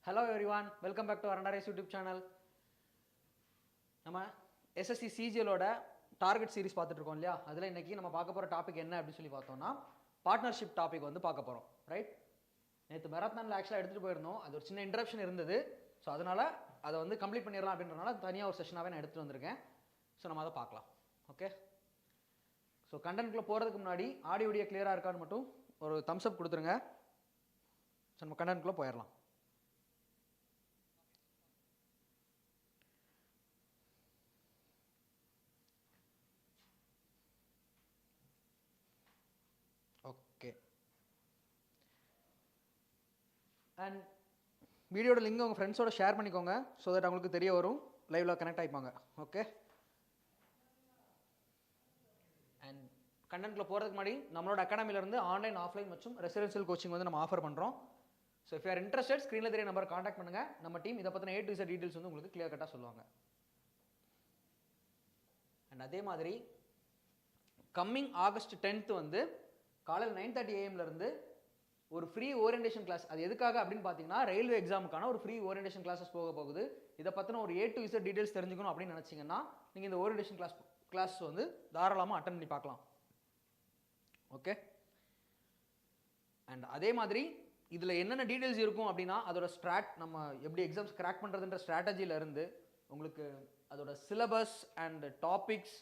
Hello everyone, welcome back to Veranda YouTube channel. நம்ம Ssc Cgl ஓட target series பார்த்துட்டு இருக்கோம் இல்லையா? அதில் இன்னைக்கு நம்ம பார்க்க போகிற டாபிக் என்ன அப்படின்னு சொல்லி பார்த்தோம்னா பார்ட்னர்ஷிப் டாபிக் வந்து பார்க்க போகிறோம், ரைட்? நேற்று மேரத்தானில் ஆக்சுவலாக எடுத்துகிட்டு போயிருந்தோம், அது ஒரு சின்ன இன்ட்ரப்ஷன் இருந்தது. ஸோ அதனால் அதை வந்து கம்ப்ளீட் பண்ணிடலாம் அப்படின்றனால தனியாக ஒரு செஷனாகவே நான் எடுத்துகிட்டு வந்திருக்கேன். ஸோ நம்ம அதை பார்க்கலாம், ஓகே? ஸோ கண்டென்ட்குள்ளே போகிறதுக்கு முன்னாடி ஆடியோ கிளியராக இருக்கான்னு மட்டும் ஒரு தம்ஸ் அப் கொடுத்துருங்க. ஸோ நம்ம கண்டென்ட்குள்ளே போயிடலாம். ஓகே, அண்ட் வீடியோட லிங்க் உங்கள் ஃப்ரெண்ட்ஸோட ஷேர் பண்ணிக்கோங்க. ஸோ தட் அவங்களுக்கு தெரிய வரும், லைவில் கனெக்ட் ஆகிப்பாங்க. ஓகே, அண்ட் கண்டென்ட்டில் போகிறதுக்கு முன்னாடி நம்மளோட அகாடமிலேருந்து ஆன்லைன், ஆஃப்லைன் மற்றும் ரெசிடென்ஷியல் கோச்சிங் வந்து நம்ம ஆஃபர் பண்ணுறோம். So if you are interested, ஸ்க்ரீனில் தெரிய நம்பர் காண்டாக்ட் பண்ணுங்கள். நம்ம டீம் இதை பற்றின A to Z டீட்டெயில்ஸ் வந்து உங்களுக்கு கிளியர் கட்டாக சொல்லுவாங்க. அண்ட் அதே மாதிரி கம்மிங் ஆகஸ்ட் 10th வந்து காலையில் 9:30 AM ஒரு ஃப்ரீ ஓரியன்டேஷன் கிளாஸ். அது எதுக்காக அப்படின்னு பார்த்தீங்கன்னா ரயில்வே எக்ஸாமுக்கான ஒரு ஃப்ரீ ஓரியன்டேஷன் கிளாஸஸ் போக போகுது. இதை பற்றின ஒரு A to Z டீட்டெயில்ஸ் தெரிஞ்சுக்கணும் அப்படின்னு நினச்சிங்கன்னா நீங்கள் இந்த ஓரியன்டேஷன் கிளாஸ் வந்து தாராளமாக அட்டன் பண்ணி பார்க்கலாம். ஓகே, அண்ட் அதே மாதிரி இதில் என்னென்ன டீட்டெயில்ஸ் இருக்கும் அப்படின்னா அதோட நம்ம எப்படி எக்ஸாம்ஸ் கிராக் பண்ணுறதுன்ற ஸ்ட்ராட்டஜியிலேருந்து உங்களுக்கு அதோட சிலபஸ் அண்ட் டாபிக்ஸ்,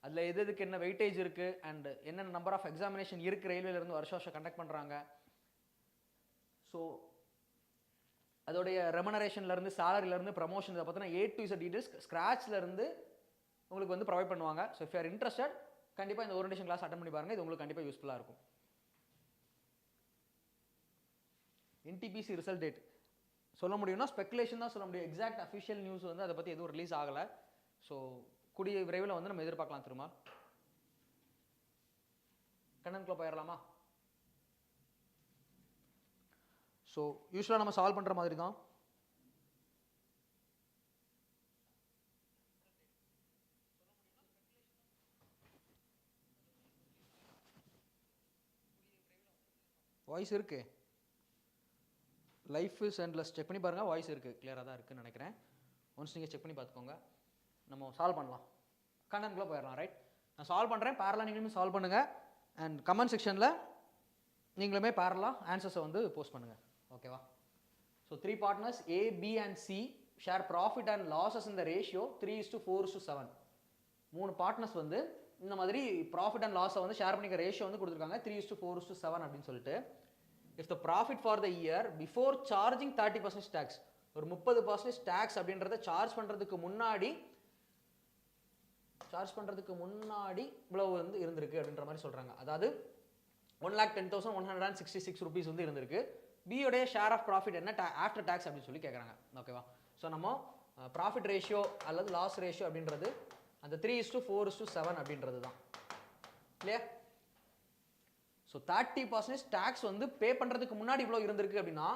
அதில் எதுக்கு என்ன வெயிட்டேஜ் இருக்குது அண்ட் என்னென்ன நம்பர் ஆஃப் எக்ஸாமினேஷன் இருக்குது ரயில்வேலேருந்து வருஷம் கண்டக்ட் பண்ணுறாங்க. ஸோ அதோடைய ரெமனரேஷன்லேருந்து சேலரிலேருந்து ப்ரமோஷன், இதை பற்றின A to Z டீட்டெயில்ஸ் ஸ்க்ராட்ச்லேருந்து உங்களுக்கு வந்து ப்ரொவைட் பண்ணுவாங்க. So if you are interested, கண்டிப்பாக இந்த ஓரியன்டேஷன் கிளாஸ் அட்டன் பண்ணி பாருங்கள். இது உங்களுக்கு கண்டிப்பாக யூஸ்ஃபுல்லாக இருக்கும். NTPC ரிசல்ட் டேட் சொல்ல முடியும்னா ஸ்பெகுலேஷன் தான் சொல்ல முடியும். எக்ஸாக்ட் அஃபிஷியல் நியூஸ் வந்து அதை பற்றி எதுவும் ரிலீஸ் ஆகலை. ஸோ கூடிய விரைவில் வந்து நம்ம எதிர்பார்க்கலாம். திரும்ப கண்டென்ட்குள்ளே போயிடலாமா? ஸோ யூஸ்வலாக நம்ம சால்வ் பண்ணுற மாதிரி தான். வாய்ஸ் இருக்கு, லைஃப் இஸ் எண்ட்லெஸ் செக் பண்ணி பாருங்கள். வாய்ஸ் இருக்குது, கிளியராக தான் இருக்குன்னு நினைக்கிறேன். ஒன்ஸ் நீங்கள் செக் பண்ணி பார்த்துக்கோங்க. நம்ம சால்வ் பண்ணலாம், கண்டென்ட்குள்ளே போயிடலாம், ரைட்? நான் சால்வ் பண்ணுறேன், பேரலாக நீங்களுமே சால்வ் பண்ணுங்கள். அண்ட் கமெண்ட் செக்ஷனில் நீங்களுமே பேரலாக ஆன்சர்ஸை வந்து போஸ்ட் பண்ணுங்கள், ஓகேவா? So 3 partners A, B and C share profit and losses in the ratio 3:4:7. 3 partners வந்து இந்த மாதிரி ப்ராஃபிட் அண்ட் லாஸை வந்து ஷேர் பண்ணிக்க ரேஷியோ வந்து கொடுத்துருக்காங்க 3:4:7 அப்படின்னு சொல்லிட்டு. If the profit for the year before charging 30% tax, ஒரு 30% டேக்ஸ் அப்படின்றத சார்ஜ் பண்ணுறதுக்கு முன்னாடி இவ்வளவு வந்து இருந்திருக்கு அப்படின்ற மாதிரி சொல்கிறாங்க. அதாவது 1,10,166 rupees வந்து இருந்திருக்கு. பியோடைய ஷேர் ஆஃப் ப்ராஃபிட் என்ன ஆஃப்டர் டேக்ஸ் அப்படின்னு சொல்லி கேட்குறாங்க, ஓகேவா? ஸோ நம்ம ப்ராஃபிட் ரேஷியோ அல்லது லாஸ் ரேஷியோ அப்படின்றது அந்த 3:4:7 அப்படின்றது தான், இல்லையா? ஸோ 30% டேக்ஸ் வந்து பே பண்ணுறதுக்கு முன்னாடி இவ்வளோ இருந்திருக்கு அப்படின்னா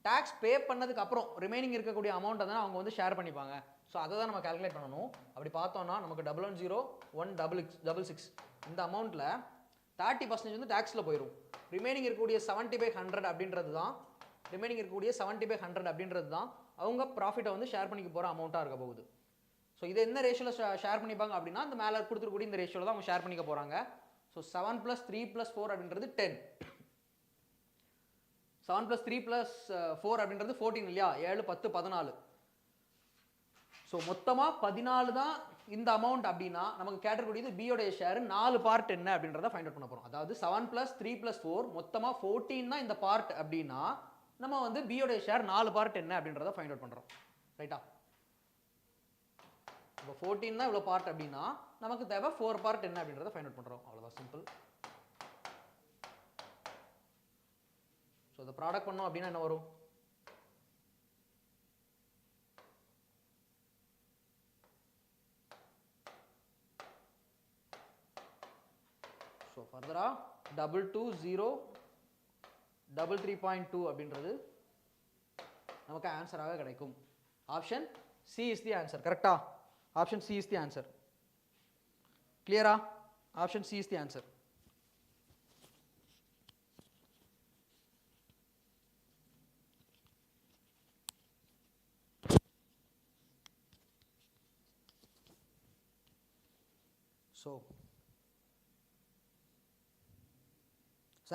டேக்ஸ் பே பண்ணதுக்கு அப்புறம் ரிமைனிங் இருக்கக்கூடிய அமௌண்ட்டை தான் அவங்க வந்து ஷேர் பண்ணிப்பாங்க. ஸோ அதை தான் நம்ம கால்குலேட் பண்ணணும். அப்படி பார்த்தோம்னா நமக்கு 110,166 இந்த அமௌண்ட்டில் 30% வந்து டேக்ஸில் போயிடும். ரிமைனிங் இருக்கக்கூடிய 70/100 அப்படின்றது தான் அவங்க ப்ராஃபிட்டை வந்து ஷேர் பண்ணிக்க போகிற அமௌண்ட்டாக இருக்க போகுது. ஸோ இதை என்ன ரேஷியோவில் ஷேர் பண்ணிப்பாங்க அப்படின்னா இந்த மேலே கொடுத்துருக்கூடிய இந்த ரேஷியோவில் தான் அவங்க ஷேர் பண்ணிக்க போகிறாங்க. ஸோ 7 + 3 + 4 அப்படின்றது 10. 7 + 3 + 4 அப்படின்றது 14 இல்லையா? 7, 10, 14. ஸோ மொத்தமாக 14 தான் இந்த அமௌண்ட் அப்படின்னா நமக்கு கேட்டக்கூடியது பியோடைய ஷேர் 4 பார்ட் என்ன அப்படின்றத ஃபைண்ட் அவுட் பண்ண போகிறோம். அதாவது 7 + 3 + 4 மொத்தமாக 14 தான் இந்த பார்ட் அப்படின்னா நம்ம வந்து பியோடைய ஷேர் 4 பார்ட் என்ன அப்படின்றத ஃபைண்ட் அவுட் பண்ணுறோம், ரைட்டா? இப்போ 14 தான் இவ்வளோ பார்ட் அப்படின்னா நமக்கு தேவை 4 பார்ட் என்ன அப்படின்றத ஃபைண்ட் அவுட் பண்ணுறோம், அவ்வளோதான், சிம்பிள். ஸோ இதை ப்ராடக்ட் பண்ணோம் அப்படின்னா என்ன வரும்? ஸோ ஃபர்தராக 220,332 அப்படின்றது நமக்கு ஆன்சராக கிடைக்கும். Option C is the answer, கரெக்டா? Option C is the answer, கிளியரா? Option C is the answer. So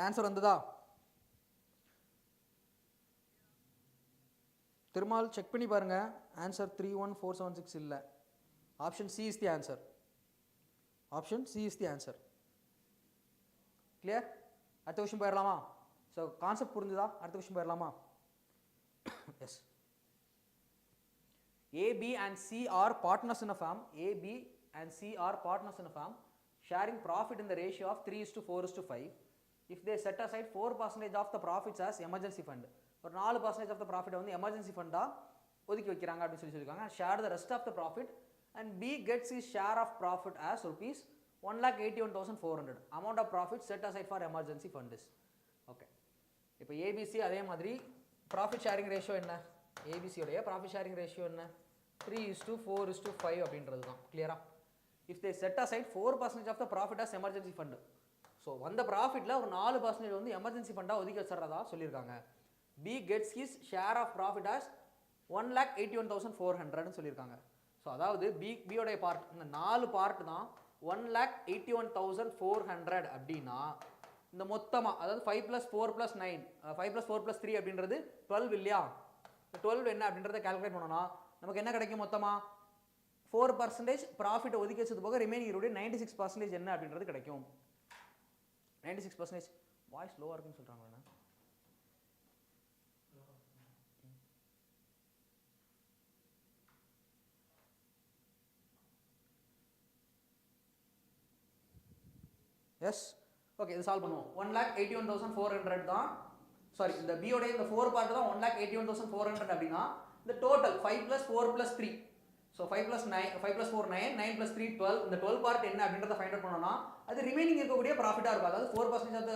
answer வந்ததா? திருமால் செக் பண்ணி பாருங்க. ஆன்சர் 31476 இல்லை. Option C is the answer. Option C is the answer. Clear? அடுத்த விஷயம் போயிடலாமா? ஸோ கான்செப்ட் புரிஞ்சுதா? அடுத்த விஷயம் போயிடலாமா? Yes. A, B and C are partners in a firm. A, B and C are partners in a firm sharing profit in the ratio of 3:4:5. If they set aside 4% of the profits as emergency fund, ஒரு 4% of the profit வந்து emergency fund ஒதுக்கி வைக்கிறாங்க அப்படின்னு சொல்லியிருக்காங்க. Share the rest of the profit and B gets his share of profit as rupees 1,81,400. Amount of profit set aside for emergency fund is. Okay, இப்போ ABC அதே மாதிரி profit sharing ratio என்ன? ஏபிசியோடைய profit sharing ratio என்ன? 3:4:5 அப்படின்றது தான். கிளியரா? If they set aside 4% of the profit as emergency fund, so வந்த ப்ராஃபிட்டில் ஒரு 4% வந்து எமர்ஜென்சி ஃபண்டாக ஒதுக்கி வச்சுறதா சொல்லியிருக்காங்க. B gets his share of profit as 1,81,400 சொல்லியிருக்காங்க. ஸோ அதாவது பியோடைய பார்ட், இந்த 4 பார்ட் தான் 1,81,400 அப்படின்னா இந்த மொத்தமாக, அதாவது 5+4+9, 5+4+3 அப்படின்றது 12 இல்லையா? 12 என்ன அப்படின்றத கால்குலேட் பண்ணோம்னா நமக்கு என்ன கிடைக்கும்? மொத்தமாக 4% ப்ராஃபிட் ஒதுக்கி வச்சது போக ரிமைனிங் 96% என்ன அப்படின்றது கிடைக்கும். 96%. வாய்ஸ் லோவாக இருக்குன்னு சொல்கிறாங்க. எஸ், ஓகே, இது சால்வ் பண்ணுவோம். 1,81,400 தான். சாரி, இந்த பியோட இந்த 4 பார்ட் தான் 1,81,400 அப்படின்னா இந்த டோட்டல் 5+4+3, ஸோ 5+9, 5+4 9, 9+3 12. இந்த 12 பார்ட் என்ன அப்படின்றத ஃபைண்ட் அவுட் பண்ணோம்னா அது ரிமைனிங் இருக்கக்கூடிய ப்ராஃபிட்டாக இருக்கும். அதாவது 4% ஆஃப்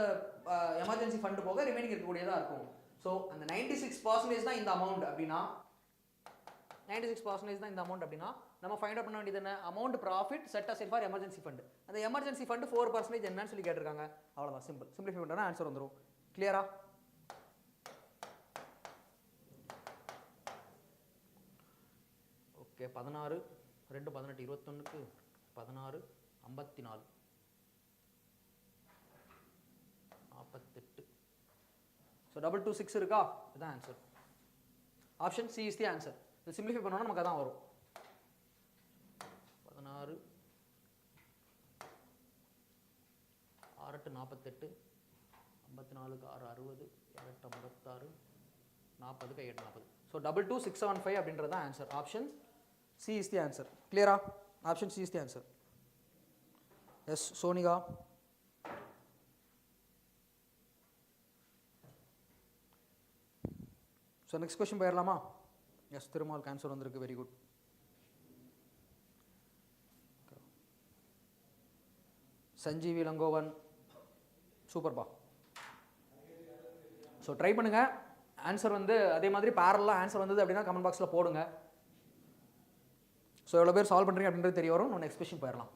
எமர்ஜென்சி ஃபண்டு போக ரிமைனிங் இருக்கக்கூடியதாக இருக்கும். ஸோ அந்த 96% தான் இந்த அமௌண்ட் அப்படின்னா, 96% தான் இந்த அமௌண்ட் அப்படின்னா நம்ம ஃபைண்ட் அவுட் பண்ண வேண்டியது என்ன? Amount profit set aside for emergency fund. அந்த எமர்ஜென்சி ஃபண்டு 4% என்னன்னு சொல்லி கேட்டிருக்காங்க. அவ்வளோதான், சிம்பிள். சிம்பிளிஃபை பண்ணா ஆன்சர் வந்துடும். கிளியரா? ஓகே, 16 2 18 21க்கு 16 54 48. ஸோ 226 இருக்கா? இதுதான் answer. Option C is the answer. இது சிம்பிளிஃபை பண்ணோன்னா நமக்கு அதான் வரும். 16 6 48, 54க்கு 6 60, 7 56, 40க்கு 8 40. ஸோ 22675 அப்படின்றது தான் answer. Option C is the answer. கிளியரா? Option C is the answer. Yes Sonika. So next question போயிடலாமா? எஸ், திருமாலுக்கு ஆன்சர் வந்திருக்கு. Very good. சஞ்சீவி லங்கோவன், சூப்பர்பா. ஸோ ட்ரை பண்ணுங்க. ஆன்சர் வந்து அதே மாதிரி பேரலாக ஆன்சர் வந்தது அப்படின்னா கமெண்ட் பாக்ஸில் போடுங்க. ஸோ எவ்வளோ பேர் சால்வ் பண்ணுறீங்க அப்படின்றது தெரிய வரும். நம்ம நெக்ஸ்ட் கொஸ்டின் போயிடலாம்.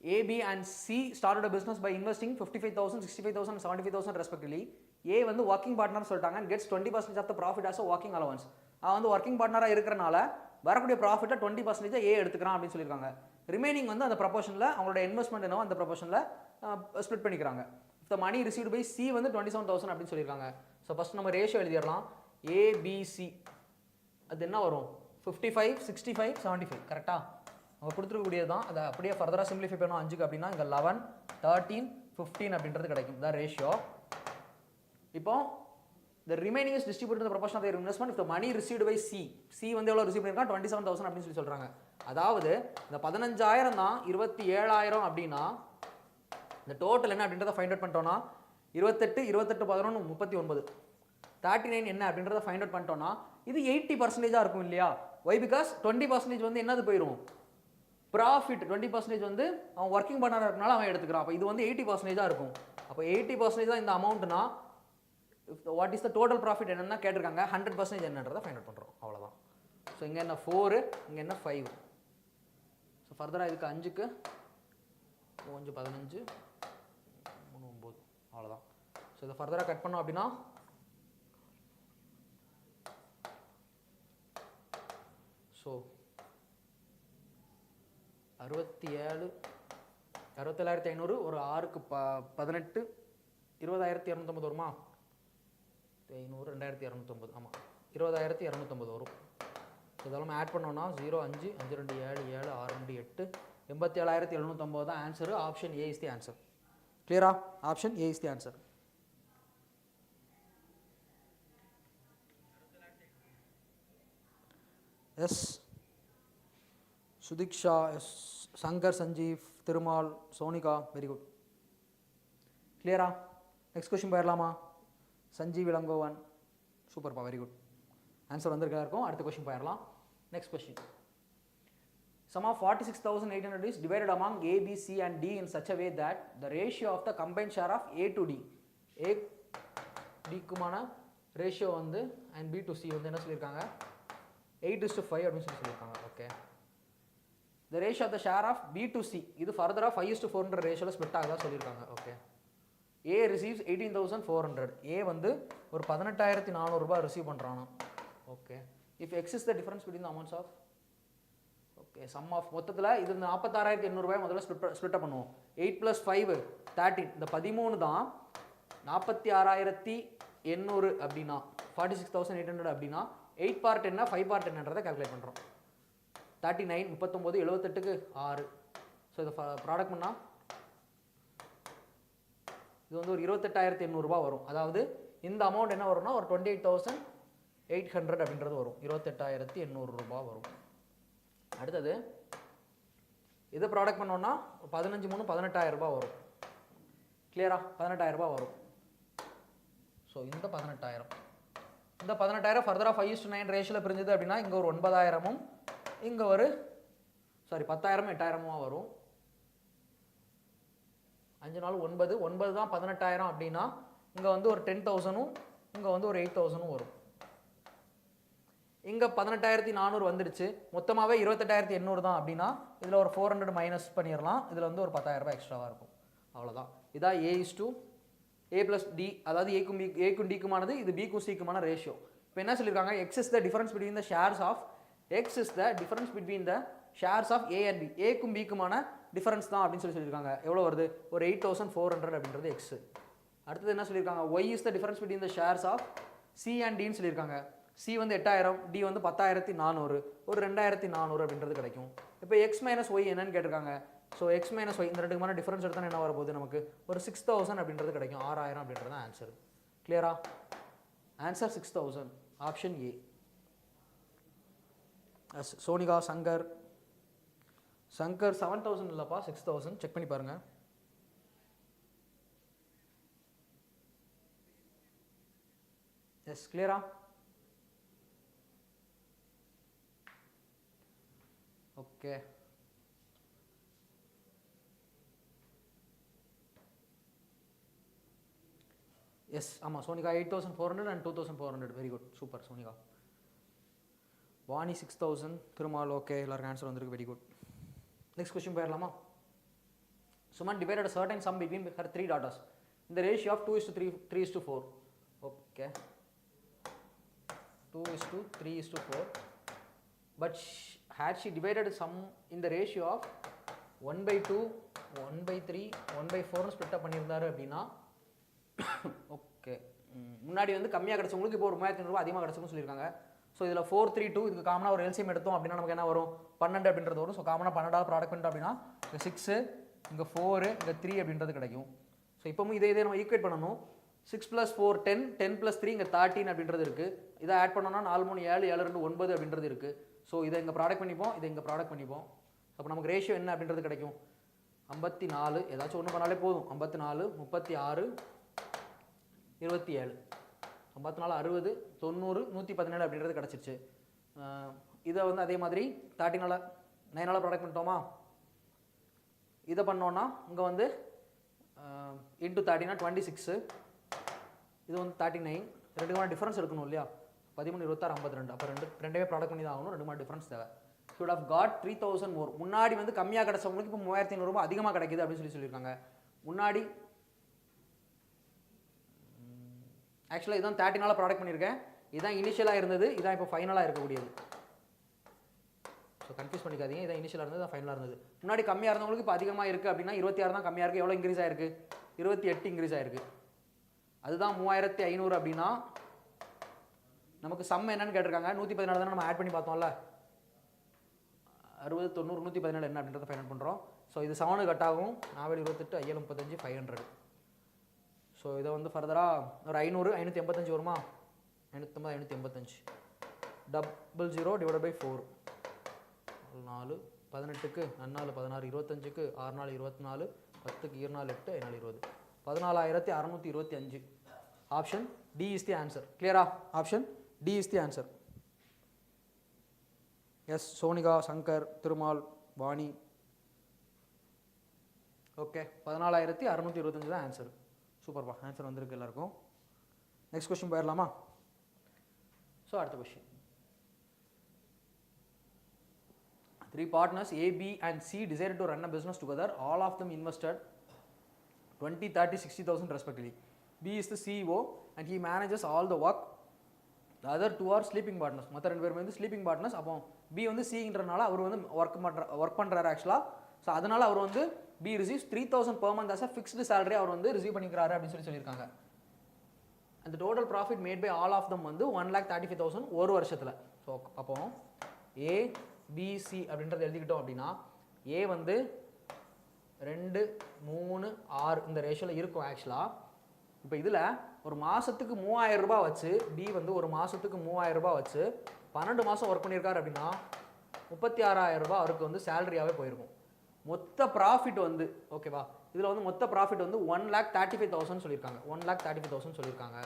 A, B and C started a business by investing 55,000, 65,000 and 75,000 respectively. A வந்து ஒர்க்கிங் பார்ட்னர் சொல்லிட்டாங்க and gets 20% of the profit as a working allowance. அவன் வந்து ஒர்க்கிங் பார்ட்னராக இருக்கிறனால வரக்கூடிய ப்ராஃபிட்டில் 20% ஏ எடுத்துக்கிறான் அப்படின்னு சொல்லியிருக்காங்க. ரிமைனிங் வந்து அந்த ப்ரொபோஷனில் அவங்களோட இன்வெஸ்ட்மெண்ட் என்னவோ அந்த ப்ரொபோஷனில் ஸ்ப்ளிட் பண்ணிக்கிறாங்க. த மணி ரிசீவ்டு பை சி வந்து 27,000 அப்படின்னு சொல்லியிருக்காங்க. ஸோ ஃபஸ்ட் நம்ம ரேஷியோ எழுதிடலாம். ஏபிசி அது என்ன வரும்? 55 65 75. கரெக்டாக அவங்க கொடுத்துருக்கக்கூடியது தான். அதை அப்படியே ஃபர்தராக சிம்பிளிஃபை பண்ணணும் 5க்கு அப்படின்னா இங்கே 11 13 15 அப்படின்றது கிடைக்கும். இதான் ரேஷியோ. இப்போ the remaining is distributed in the proportion of their investment if the money received by C. C வந்து எவ்வளோ ரிசீவ் பண்ணியிருக்காங்க? 27,000 அப்படின்னு சொல்லி சொல்கிறாங்க. அதாவது இந்த 15,000 தான் 27,000 அப்படின்னா இந்த டோட்டல் என்ன அப்படின்றத ஃபைண்ட் அவுட் பண்ணிட்டோம்னா 28 28 11 39. 39 என்ன அப்படின்றத ஃபைண்ட் அவுட் பண்ணிட்டோம்னா இது 80% இருக்கும் இல்லையா? ஒய் பிகாஸ் 20% வந்து என்னது போயிடும்? ப்ராஃபிட். 20% வந்து அவன் ஒர்க்கிங் பார்ட்னராக இருக்கனால அவன் எடுத்துக்கிறான். அப்போ இது வந்து 80% இருக்கும். அப்போ 80% தான் இந்த அமௌண்ட்னா what is the total profit என்னென்னா கேட்டிருக்காங்க. 100% என்னன்றதை ஃபைண்ட் அவுட் பண்ணுறோம். அவ்வளோதான். ஸோ இங்கே என்ன 4, இங்கே என்ன 5. ஸோ ஃபர்தராக இதுக்கு 5க்கு 5 15 3 9. அவ்வளோதான். ஸோ இதை ஃபர்தராக கட் பண்ணோம் அப்படின்னா ஸோ 67,500 ஒரு 6க்கு 18 20,250 வருமா? 500 2,250 ஆமாம் 20,250 வரும். இதெல்லாம் ஆட் பண்ணோன்னா 0 5 5 2 7 7 6 2 8 87,750 தான் answer. Option A is the answer. கிளியரா? Option A is the answer. Yes Sudiksha, yes Shankar, Sanjeev, Thirumal, Sonika, very good. கிளியரா? நெக்ஸ்ட் கொஸ்டின் போயிடலாமா? சஞ்சீவ் இளங்கோவன், சூப்பர்ப்பா, வெரி குட். ஆன்சர் வந்திருக்கா இருக்கும். அடுத்த கொஸ்டின் போயிடலாம். Next question. Sum of 46,800 is divided among A, B, C and D in such a way that the ratio of the combined share of A to D, A D-க்குமான ratio வந்து and B to C வந்து என்ன சொல்லியிருக்காங்க? 8:5 அப்படின்னு சொல்லியிருக்காங்க. Okay. The ratio of the share of B to C இது ஃபர்தராக 5:4 ரேஷியோவில் ஸ்பிட் ஆகுதா சொல்லியிருக்காங்க. ஓகே. A receives 18,400. A வந்து ஒரு 18,400 ரூபாய் ரிசீவ் பண்ணுறானா. Okay. If X is the difference between the amounts of okay sum of மொத்தத்தில் இது 46,800 ரூபாய் முதல்ல ஸ்பிளிட் பண்ணுவோம். 8 + 5 13. இந்த 13 தான் 46,800 அப்படின்னா 46,800 அப்படின்னா 8 part என்ன 5 part என்னன்றதை கால்குலேட் பண்ணுறோம். 39 39 78க்கு 6. ஸோ இதை ப்ராடக்ட் பண்ணால் இது வந்து ஒரு 28,800 ரூபாய் வரும். அதாவது இந்த அமௌண்ட் என்ன வரும்னா ஒரு 28,800 அப்படின்றது வரும். 28,800 ரூபாய் வரும். அடுத்தது இதை ப்ராடக்ட் பண்ணோன்னா 15 3 18,000 ரூபாய் வரும். கிளியரா? 18,000 ரூபாய் வரும். ஸோ இந்த 18,000 ஃபர்தராக 5:9 ரேஷியோவில் பிரிஞ்சுது அப்படின்னா இங்கே ஒரு 9,000ம் இங்கே ஒரு 10,000 8,000 வரும். 5 4 9 9 தான் 18,000 அப்படின்னா இங்கே வந்து ஒரு 10,000ம் இங்கே வந்து ஒரு 8,000ம் வரும். இங்கே 18,400 வந்துடுச்சு. மொத்தமாகவே 28,800 தான் அப்படின்னா இதில் ஒரு 400 மைனஸ் பண்ணிடலாம். இதில் வந்து ஒரு 10,000 ரூபாய் எக்ஸ்ட்ராவாக இருக்கும். அவ்வளோதான். இதான் A + D, அதாவது ஏக்கும் டிக்குமானது, இது பிக்கும் சிக்குமான ரேஷியோ. இப்போ என்ன சொல்லியிருக்காங்க? X is the difference between the shares of A and B. ஏக்கும் பிக்குமான டிஃபரன்ஸ் தான் அப்படின்னு சொல்லியிருக்காங்க. எவ்வளோ வருது? ஒரு 8,400 அப்படின்றது எக்ஸ். அடுத்தது என்ன சொல்லியிருக்காங்க? Y is the difference between the shares of C and D ன்னு சொல்லியிருக்காங்க. C வந்து 8,000, D வந்து 10,400, ஒரு 2,400 அப்படின்றது கிடைக்கும். இப்போ X - Y என்னன்னு கேட்டிருக்காங்க. ஸோ X - Y இந்த ரெண்டுக்குமான டிஃபரன்ஸ் எடுத்தால் என்ன வரப்போகுது? நமக்கு ஒரு 6,000 அப்படின்றது கிடைக்கும். 6,000 அப்படின்றது தான் ஆன்சர். கிளியரா? Answer 6,000. Option A. Sonika, Shankar 7,000 இல்லைப்பா 6,000. செக் பண்ணி பாருங்க. எஸ் கிளியரா? ஓகே. எஸ் ஆமாம் Sonika 8,400 and 2,400. Very good, super Sonika. Vani 6,000. Thirumal okay. எல்லாருக்கும் ஆன்சர் வந்திருக்கு. Very good. நெக்ஸ்ட் கொஸ்டின் போயிடலாமா? Suman divided a certain sum between her 3 daughters in the ratio of 2:3:4. Okay. 2:3:4. But had she divided sum in the ratio of 1/2, 1/3, 1/4 split அப் பண்ணியிருந்தாரு அப்படின்னா okay முன்னாடி வந்து கம்மியாக கிடச்சவங்களுக்கு இப்போ ஒரு 3,500 ரூபாய் அதிகமாக கிடச்சவங்க சொல்லியிருக்காங்க. ஸோ இதில் 432 இதுக்கு காமனாக ஒரு எல்சிஎம் எடுத்தோம் அப்படின்னா நமக்கு என்ன வரும்? 12 அப்படின்றது வரும். ஸோ காமனாக 12 ப்ராடக்ட் பண்ணிட்டோம் அப்படின்னா இங்கே 6, இங்கே 4, இங்கே 3 அப்படின்றது கிடைக்கும். ஸோ இப்போவும் இதே நம்ம ஈக்குவேட் பண்ணணும். 6 + 4 10, 10 + 3 இங்கே 13 அப்படின்றது இருக்குது. இதை ஆட் பண்ணோம்னா 4 3 7 7 2 9 அப்படின்றது இருக்குது. ஸோ இதை இங்கே ப்ராடக்ட் பண்ணிப்போம், இதை இங்கே ப்ராடக்ட் பண்ணிப்போம். அப்போ நமக்கு ரேஷியோ என்ன அப்படின்றது கிடைக்கும்? 54 ஏதாச்சும் ஒன்று பண்ணாலே போதும். 54 36 27 54 60 90 117 அப்படின்றது கிடச்சிருச்சு. இதை வந்து அதே மாதிரி 9 ப்ராடக்ட் பண்ணிட்டோமா? இதை பண்ணோன்னா இங்கே வந்து இன்ட்டு 30 26, இது வந்து 39. ரெண்டுக்குமான டிஃப்ரென்ஸ் எடுக்கணும் இல்லையா? 13 26 52. அப்போ ரெண்டுமே ப்ராடக்ட் பண்ணி தான் ஆகணும். ரெண்டுமான டிஃப்ரென்ஸ் தேவை. should have got 3,000 more. முன்னாடி வந்து கம்மியாக கிடச்சவங்களுக்கு இப்போ 3,500 ரூபாய் அதிகமாக கிடைக்குது அப்படின்னு சொல்லியிருக்காங்க. முன்னாடி ஆக்சுவலாக இதான் 13 ப்ராடக்ட் பண்ணியிருக்கேன். இதுதான் இனிஷியலாக இருந்தது, இதான் இப்போ ஃபைனலாக இருக்கக்கூடியது. ஸோ ஸோ கன்ஃபியூஸ் பண்ணிக்காதீங்க. இதான் இனிஷியலாக இருந்தது, தான் ஃபைனலாக இருந்தது. முன்னாடி கம்மியாக இருந்தவங்களுக்கு இப்போ அதிகமாக இருக்குது அப்படின்னா 26 தான் கம்மியாக இருக்குது. எவ்வளோ இன்க்ரீஸ் ஆயிருக்கு? 28 இன்க்ரீஸ் ஆயிருக்கு. அதுதான் 3500 அப்படின்னா நமக்கு சம் என்னன்னு கேட்டிருக்காங்க. 114 தானே நம்ம ஆட் பண்ணி பார்த்தோம்ல. 60, 90, 114 என்ன அப்படின்றத ஃபைனல் பண்ணுறோம். ஸோ இது 7 கட் ஆகும். 4, 28, 5, 35, 500. ஸோ இதை வந்து ஃபர்தராக ஒரு 500, 585 வருமா? 550, 585. 00 divide by 4. 4, 18க்கு 4, 16, 25க்கு 6, 4, 24, 10க்கு 2, 4, 8, 4, 20. 14625. Option D is the answer. Clear? Option D is the answer. Yes, Sonika, Shankar, Thirumal, Vani. Okay, 14625 தான் ஆன்சர். சூப்பர்ப்பா, ஆன்சர் வந்திருக்கு எல்லாருக்கும். நெக்ஸ்ட் கொஸ்டின் போயிடலாமா? ஸோ அடுத்த question. 3 partners A, B and C decided to run a business together. All of them invested 20, 30, 60,000 respectively. B is the CEO and he manages all the work. The other 2 are sleeping partners. மற்ற 2 பேர் வந்து sleeping partners. அப்போ B வந்து Cன்றனால அவர் வந்து work பண்ணுறாரு ஆக்சுவலாக. So அதனால் அவர் வந்து B receives 3,000 per month as a fixed salary அவர் வந்து ரிசீவ் பண்ணிக்கிறாரு அப்படின்னு சொல்லியிருக்காங்க. And the total profit made by all of them வந்து 1,35,000 ஒரு வருஷத்தில். ஸோ அப்போ A, B, C அப்படின்றத எழுதிக்கிட்டோம் அப்படின்னா A வந்து 2, 3, 6 இந்த ரேஷியோவில் இருக்கும் ஆக்சுவலாக. இப்போ இதில் ஒரு மாதத்துக்கு 3000 ரூபாய் வச்சு B வந்து ஒரு மாதத்துக்கு 3000 ரூபாய் வச்சு 12 மாதம் ஒர்க் பண்ணியிருக்காரு அப்படின்னா 36,000 ரூபாய் அவருக்கு வந்து சேலரியாகவே போயிருக்கும். மொத்த ப்ராஃபிட் வந்து ஓகேவா, இதில் வந்து மொத்த ப்ராஃபிட் வந்து 1,35,000 சொல்லியிருக்காங்க. 1,35,000 சொல்லியிருக்காங்க.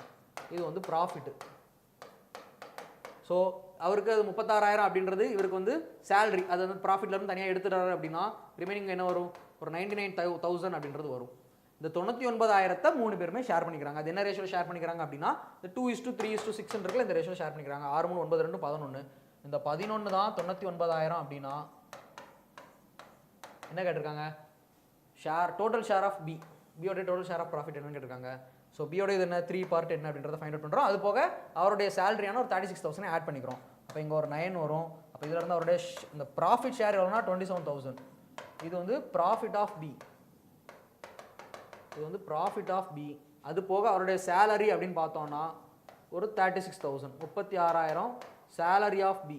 இது வந்து ப்ராஃபிட்டு. ஸோ அவருக்கு அது 36,000 அப்படின்றது இவருக்கு வந்து சேலரி, அது வந்து ப்ராஃபிட்லேருந்து தனியாக எடுத்துட்டாரு அப்படின்னா ரிமைனிங் என்ன வரும்? ஒரு 99,000 அப்படின்றது வரும். இந்த 99,000 3 பேருமே ஷேர் பண்ணிக்கிறாங்க. அது என்ன ரேஷியோவில் ஷேர் பண்ணிக்கிறாங்க அப்படின்னா இந்த 2:3:6 இருக்குல்ல, இந்த ரேஷியோவில் ஷேர் பண்ணிக்கிறாங்க. 6, 3, 9, 2, 11. இந்த 11 தான் 99,000 அப்படின்னா என்ன கேட்டிருக்காங்க? Share, total share of B. பியோட டோட்டல் ஷேர் ஆஃப் ப்ராஃபிட் என்னன்னு கேட்டிருக்காங்க. ஸோ பியோட இது என்ன 3 பார்ட் என்ன அப்படின்றத ஃபைண்ட் அவுட் பண்ணுறோம். அது போக அவருடைய சேலரியான ஒரு 36,000 ஆட் பண்ணிக்கிறோம். அப்போ இங்கே ஒரு 9 வரும். அப்போ இதில் இருந்து அவருடைய இந்த ப்ராஃபிட் ஷேர் எவ்வளோனா 27,000. இது வந்து ப்ராஃபிட் ஆஃப் பி. இது வந்து ப்ராஃபிட் ஆஃப் பி. அது போக அவருடைய சேலரி அப்படின்னு பார்த்தோம்னா ஒரு 36,000, 36,000 சேலரி ஆஃப் பி.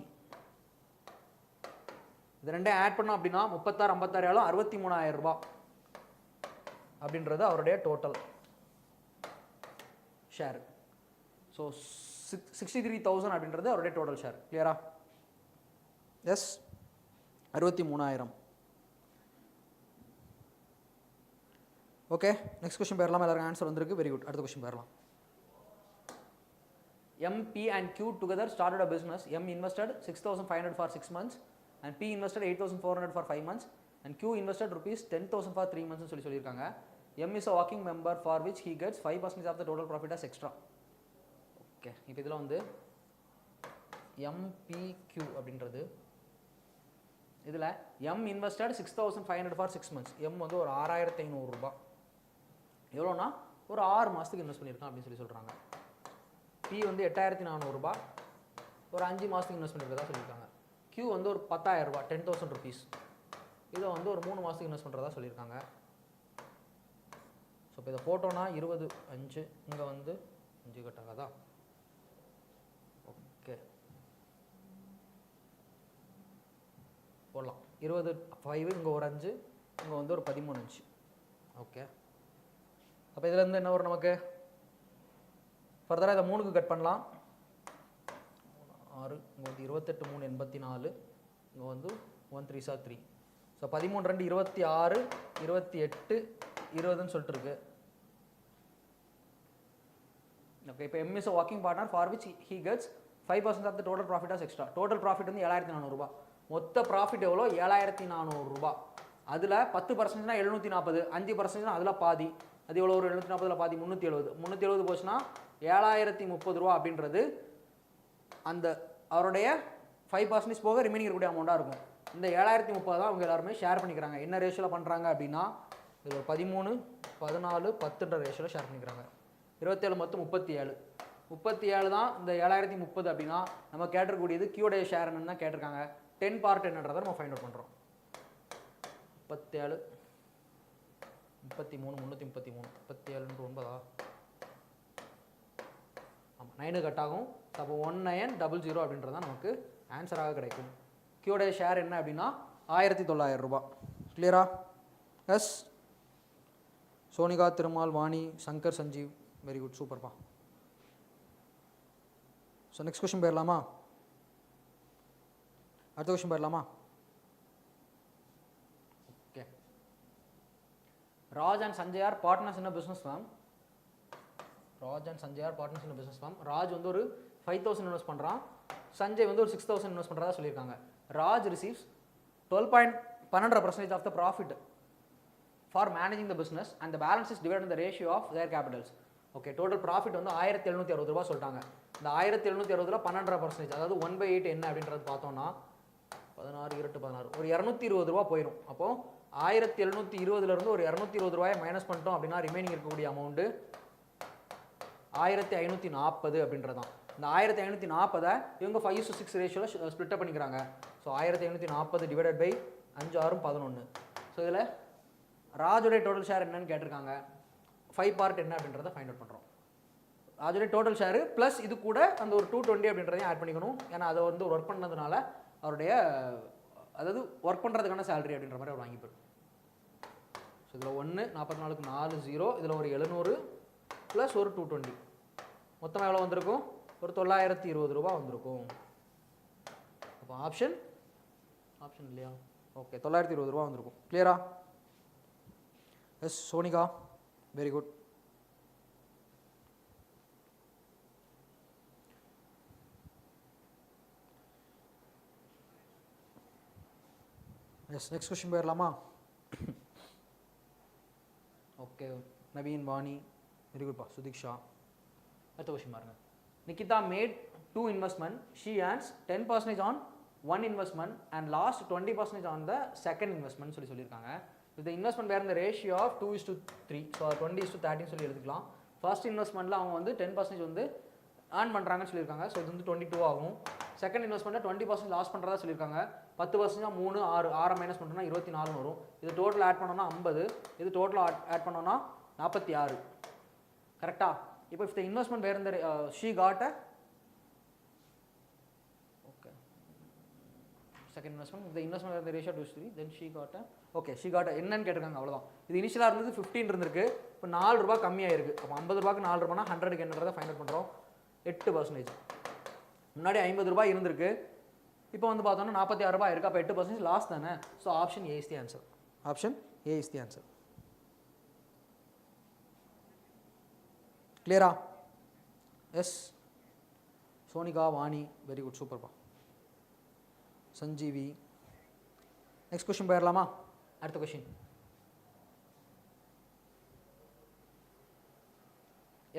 இது ரெண்டையும் ஆட் பண்ணோம் அப்படின்னா 36, 56, 63,000 ரூபாய் அப்படின்றது அவருடைய டோட்டல் ஷேர். ஸோ 63,000 அப்படின்றது அவருடைய டோட்டல் ஷேர். கிளியரா? எஸ், 63,000. ஓகே, நெக்ஸ்ட் கொஸ்டின் போயிடலாம். எல்லாருக்கும் ஆன்சர் வந்திருக்கு. Very good. அடுத்த கொஸ்டின் போயிடலாம். M, P and Q together started a business. M invested 6,500 for 6 months and P invested 8,400 for 5 months and Q invested rupees 10,000 for 3 months சொல்லியிருக்காங்க. M is a working member for which he gets 5% of the total profit as extra. Okay, இப்போ இதில் வந்து MPQ அப்படின்றது இதில் M invested 6,500 for 6 months. M வந்து ஒரு 6,500 ரூபாய். எவ்வளோனா ஒரு 6 மாதத்துக்கு இன்வெஸ்ட் பண்ணியிருக்கான் அப்படின்னு சொல்கிறாங்க. P வந்து 8,400 ரூபாய் ஒரு 5 மாதத்துக்கு இன்வெஸ்ட் பண்ணியிருக்கதா சொல்லியிருக்காங்க. Q வந்து ஒரு 10,000 ரூபாய், 10,000 rupees. இதை வந்து ஒரு 3 மாதத்துக்கு இன்வெஸ்ட் பண்ணுறதா சொல்லியிருக்காங்க. ஸோ இப்போ இதை போட்டோன்னா 20, 5 இங்கே வந்து 5 கட்டாகாதா? ஓகே, போடலாம். 20, 5 இங்கே ஒரு 5, இங்கே வந்து ஒரு 13 inch. ஓகே, அப்போ இதில் இருந்து என்ன வரும் நமக்கு? ஃபர்தராக இதை 3க்கு கட் பண்ணலாம். 6, இங்கே வந்து 28, 3, 84, இங்கே வந்து 1, 3 are 3. ஸோ 13, 2, 26, 28, 20ன்னு சொல்லிட்டு இருக்கு. ஓகே, இப்போ M is a working partner for which he gets 5% of the total profit as extra. Total profit வந்து 7,400 ரூபாய். மொத்த ப்ராஃபிட் எவ்வளோ? 7,400 ரூபாய். அதில் 10% 740, 5% அதில் பாதி. அது எவ்வளோ? ஒரு 740 பாதி 370. 370 போச்சுன்னா 7,030 ரூபா அப்படின்றது அந்த அவருடைய 5% போக ரிமைனிங் இருக்கக்கூடிய அமௌண்ட்டாக இருக்கும். இந்த 7,030 தான் அவங்க எல்லாருமே ஷேர் பண்ணிக்கிறாங்க. என்ன ரேஷியோவில் பண்ணுறாங்க அப்படின்னா இது ஒரு 13, 14, 10ன்ற ரேஷியோவில் ஷேர் பண்ணிக்கிறாங்க. 27 மொத்தம் 37. 37 தான் இந்த 7,030 அப்படின்னா நம்ம கேட்டிருக்கக்கூடியது கியூடைய ஷேர் என்னன்னு தான் கேட்டிருக்காங்க. 10 பார்ட் என்னன்றதை நம்ம ஃபைண்ட் அவுட் பண்ணுறோம். 37 33 333 37 ஆமாம் 9 கட் ஆகும். அப்போ 1900 அப்படின்றது தான் நமக்கு ஆன்சராக கிடைக்கும். கியூடைய ஷேர் என்ன அப்படின்னா 1900 ரூபாய். கிளியரா? Yes. Sonika, Thirumal, Vani, Shankar, Sanjeev, very good, சூப்பர்ப்பா. ஸோ நெக்ஸ்ட் கொஸ்டின் போயிடலாமா? அடுத்த கொஸ்டின் போயிடலாமா? Okay. Raj and Sanjay are partners in a business firm. Raj and Sanjay are partners in a business firm. Raj வந்து ஒரு 5000 இன்வெஸ்ட் பண்ணுறான், சஞ்சய் வந்து ஒரு 6000 இன்வெஸ்ட் பண்ணுறதா சொல்லியிருக்காங்க. Raj receives 12.12% of the profit for managing the business and the balance is divided in the ratio of their capitals. Okay, total profit வந்து 1760 ரூபா சொல்லிட்டாங்க. இந்த 1760 ரூபா 12%, அதாவது 1/8 என்ன அப்படின்றது பார்த்தோம்னா 16 × 16 ஒரு 220 ரூபா போயிடும். அப்போ 1720 ஒரு 220 ரூபாயை மைனஸ் பண்ணிட்டோம் அப்படின்னா ரிமைனிங் இருக்கக்கூடிய அமௌண்ட்டு 1540 அப்படின்றது தான். இந்த 1540 இவங்க 5:6 ரேஷியோவில் ஸ்ப்ளிட் பண்ணிக்கிறாங்க. So 1540 divided by 5 6 11. ஸோ இதில் ராஜுடைய டோட்டல் ஷேர் என்னன்னு கேட்டிருக்காங்க. 5 பார்ட் என்ன அப்படின்றத ஃபைண்ட் அவுட் பண்ணுறோம். ராஜுடைய டோட்டல் ஷேரு ப்ளஸ் இது கூட அந்த ஒரு 220 அப்படின்றதையும் ஆட் பண்ணிக்கணும். ஏன்னா அதை வந்து ஒர்க் பண்ணதுனால அவருடைய அதாவது ஒர்க் பண்ணுறதுக்கான சேலரி அப்படின்ற மாதிரி அவர் வாங்கிப்பார். ஸோ இதில் 1 44க்கு 4 0, இதில் ஒரு 700 ப்ளஸ் ஒரு 220, மொத்தமாக எவ்வளோ வந்திருக்கும்? ஒரு 920 ரூபா வந்திருக்கும். அப்போ ஆப்ஷன் இல்லையா? ஓகே, 920 ரூபா வந்திருக்கும். கிளியரா? Yes Sonika, very good. Yes next question போயிடலாமா? ஓகே, நவீன், வாணி, வெரி குட்பா. சுதீக்ஷா, அடுத்த கொஸ்டின் பாருங்க. Nikita made 2 investment. She earns 10% on 1 investment and lost 20% on the second investment சொல்லியிருக்காங்க. இந்த இன்வெஸ்ட்மெண்ட் வேறு இந்த ரேஷியோ ஆஃப் 2:3, ஸோ 20:13 சொல்லி எடுத்துக்கலாம். ஃபர்ஸ்ட் இன்வெஸ்ட்மெண்ட்டில் அவங்க வந்து 10% வந்து ஏர்ன் பண்ணுறாங்கன்னு சொல்லியிருக்காங்க. ஸோ இது வந்து 22 ஆகும். செகண்ட் இன்வெஸ்ட்மெண்ட்டில் 20% லாஸ் பண்ணுறதா சொல்லியிருக்காங்க. 10% 3 6 மைனஸ் பண்ணோம்னா 24 வரும். இது டோட்டல் ஆட் பண்ணோன்னா 50, இது டோட்டல் ஆட் பண்ணோன்னா 46. கரெக்டா? இப்போ இந்த இன்வெஸ்ட்மெண்ட் வேறு இந்த she got okay second investment, இந்த இன்வெஸ்ட்மெண்ட் வேறு ratio 2:3, then she got okay she got என்னன்னு கேட்டிருக்காங்க. அவ்வளோதான். இது இனிஷியலாக இருந்தது 15 இருந்திருக்கு, இப்போ 4 ரூபா கம்மியாயிருக்கு. அப்போ 50 ரூபாய்க்கு 4 ரூபானா 100க்கு என்னன்றதை ஃபைண்ட் அவுட் பண்ணுறோம். 8%. முன்னாடி 50 ரூபாய் இருந்திருக்கு, இப்போ வந்து பார்த்தோன்னா 46 ரூபாய் இருக்குது. அப்போ 8% லாஸ் தானே. So option A is the answer. Option A is the answer. கிளியரா? Yes Sonika, Vani, very good, சூப்பர்ப்பா. சஞ்சீவி. நெக்ஸ்ட் கொஸ்டின் போயிடலாமா? அடுத்த question.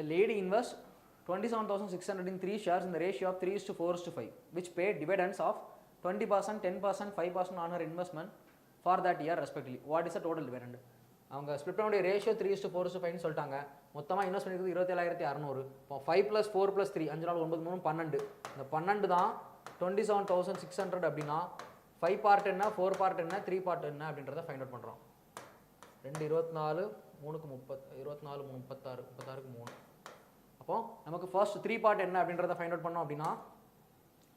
A lady invests 27,600 in 3 shares in the ratio of 3:4:5, which paid dividends of 20%, 10%, 5% on her investment for that year respectively. What is the total dividend? அவங்க split பண்ணக்கூடிய ratio 3:4:5 சொல்லிட்டாங்க. மொத்தமாக invest பண்ணிக்கிறது 27,600. இப்போ 5 + 4 + 3 5 4 9 3 12. இந்த 12 தான் 27,600 அப்படின்னா 5 பார்ட் என்ன, 4 பார்ட் என்ன, 3 பார்ட் என்ன அப்படின்றத ஃபைண்ட் அவுட் பண்ணுறோம். 2 24 3க்கு 30 24 3 36 36க்கு 3. அப்போ நமக்கு ஃபர்ஸ்ட் 3 பார்ட் என்ன அப்படின்றத ஃபைண்ட் அவுட் பண்ணோம் அப்படின்னா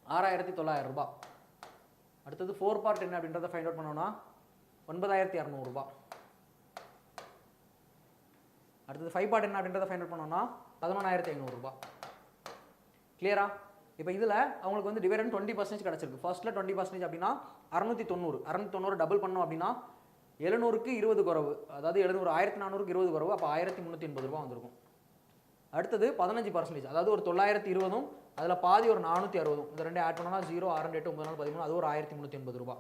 6900 ரூபாய். அடுத்தது 4 பார்ட் என்ன அப்படின்றத ஃபைண்ட் அவுட் பண்ணோம்னா 9200 ரூபாய். அடுத்தது 5 பார்ட் என்ன அப்படின்றத ஃபைண்ட் அவுட் பண்ணோம்னா 11500 ரூபாய். கிளியரா? இப்போ இதில் அவங்களுக்கு வந்து டிவிடெண்ட் 20% கிடச்சிருக்கு. ஃபர்ஸ்ட்டில் 20% அப்படின்னா 690 டபுள் பண்ணோம் அப்படின்னா 700க்கு 20 குறவு, அதாவது 700 1400க்கு 20 குறவு, அப்போ 1380 ரூபா வந்திருக்கும். அடுத்தது 15%, அதாவது ஒரு 920, அதில் பாதி ஒரு 460, இந்த ரெண்டு ஆட் பண்ணோம்னா 0 6 8 9 4 13, அது ஒரு 1380 ரூபா.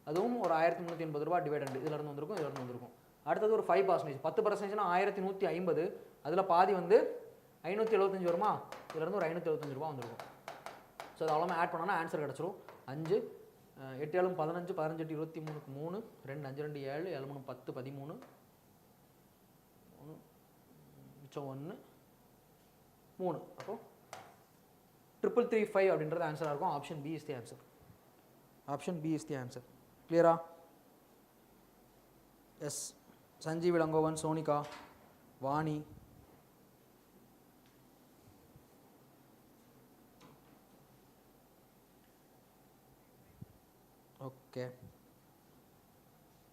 அதுவும் ஒரு 1380 ரூபா டிவிடெண்ட் இதில் இருந்து வந்திருக்கும், இதில் இருந்து வந்திருக்கும். அடுத்தது ஒரு 5%, 10%னா 1150, அதில் பாதி வந்து 575 வருமா, இதில் இருந்து ஒரு 575 ரூபா வந்திருக்கும். ஸோ அது அவ்வளோ ஆட் பண்ணோன்னா ஆன்சர் கிடச்சிரும். 5 8 7 15 15 8 23க்கு 3 2 5 2 7 7 3 10 13 மிச்சம் 1 3. அப்போ 3335 அப்படின்றது ஆன்சராக இருக்கும். Option B is the answer. Option B is the answer. Clear? Yes. Sanjeev Ilangovan, Sonika, Vani. Okay.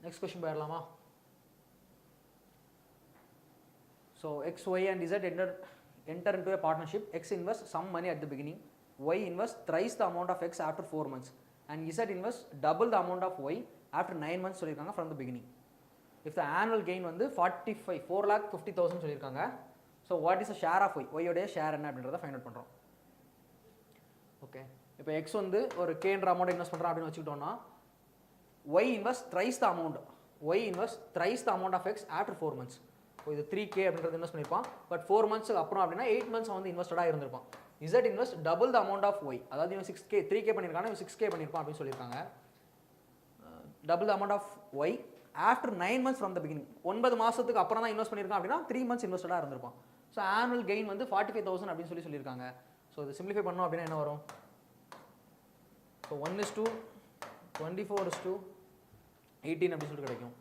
Next question போயிடலாமா? So X, Y and Z enter into a partnership. X invests some money at the beginning. Y invests thrice the amount of X after 4 months. And Z invests double the amount of Y after 9 months சொல்லிருக்காங்க from the beginning. If the annual gain வந்து 4,50,000 சொல்லிருக்காங்க. So what is the share of Y? Y உடைய share என்ன அப்படின்றத find out பண்றோம். Okay. இப்போ X வந்து ஒரு K என்ற அமௌண்ட் இன்வெஸ்ட் பண்றான் அப்படினு வச்சுக்கிட்டோம்னா Y invests thrice the amount. Y invests thrice the amount of X after 4 months. இப்போ இது 3K அப்படின்றது இன்வெஸ்ட் பண்ணிருப்பான். பட் 4 monthsக்கு அப்புறம் அப்படினா 8 months வந்து இன்வெஸ்டடா இருந்திருப்பான். Z invest double the amount of Y. அதாவது இவன் 6K 3K பண்ணிருக்கானா இவன் 6K பண்ணிருப்பான் அப்படினு சொல்லிருக்காங்க. Double the amount of Y after 9 months from the beginning. 9 மாசத்துக்கு அப்புறம் தான் இன்வெஸ்ட் பண்ணிருக்கான் அப்படினா 3 months இன்வெஸ்டடா இருந்திருப்பான். சோ annual gain வந்து 45,000 அப்படினு சொல்லிருக்காங்க. சோ இது சிம்பிளிஃபை பண்ணோம் அப்படினா என்ன வரும்? So 1:24:18 அப்படி சொல்லிட்டு கிடைக்கும்.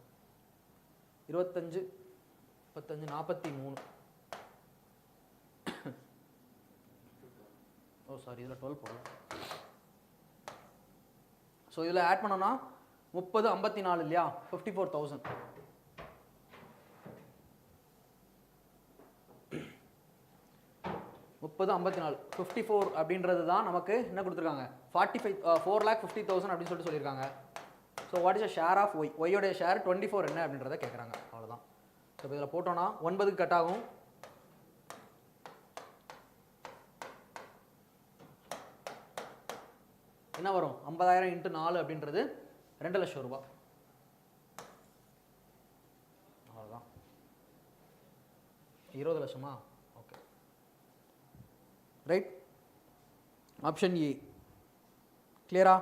25 35 43. ஓ சாரி இதுல 12 போடுறேன். சோ இதுல ஆட் பண்ணோம்னா 30 54 இல்லையா 54,000. 54 அப்படின்றது தான் நமக்கு என்ன கொடுத்துருக்காங்க 4,50,000 அப்படின்னு சொல்லியிருக்காங்க. So what is a share of Y? ஒய்யோடைய ஷேர் 24 என்ன அப்படின்றத கேட்குறாங்க. அவ்வளோதான். ஸோ இப்போ இதில் போட்டோன்னா 9க்கு கட் ஆகும். என்ன வரும்? 50,000 × 4 அப்படின்றது 2 லட்சம் ரூபாய். அவ்வளோதான். 20 லட்சமா? Okay right. ஆப்ஷன் ஏ கிளியரா?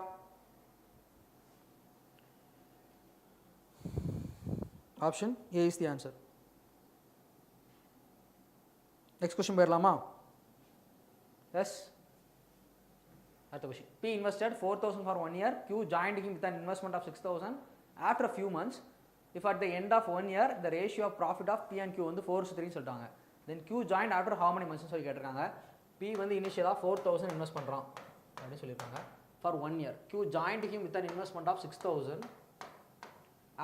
Option A is the answer. Next question போயிடலாமா? Yes. அடுத்த question. P invested 4,000 for 1 year. Q joined him with an investment of 6,000 after a few months. If at the end of 1 year the ratio of profit of P and Q வந்து 4:3 சொல்லிட்டாங்க. Then Q joined after how many months சொல்லி கேட்டிருக்காங்க. P வந்து இனிஷியலா 4,000 invest பண்றான் அப்படி சொல்லிருக்காங்க. For 1 year. Q joined him with an investment of 6,000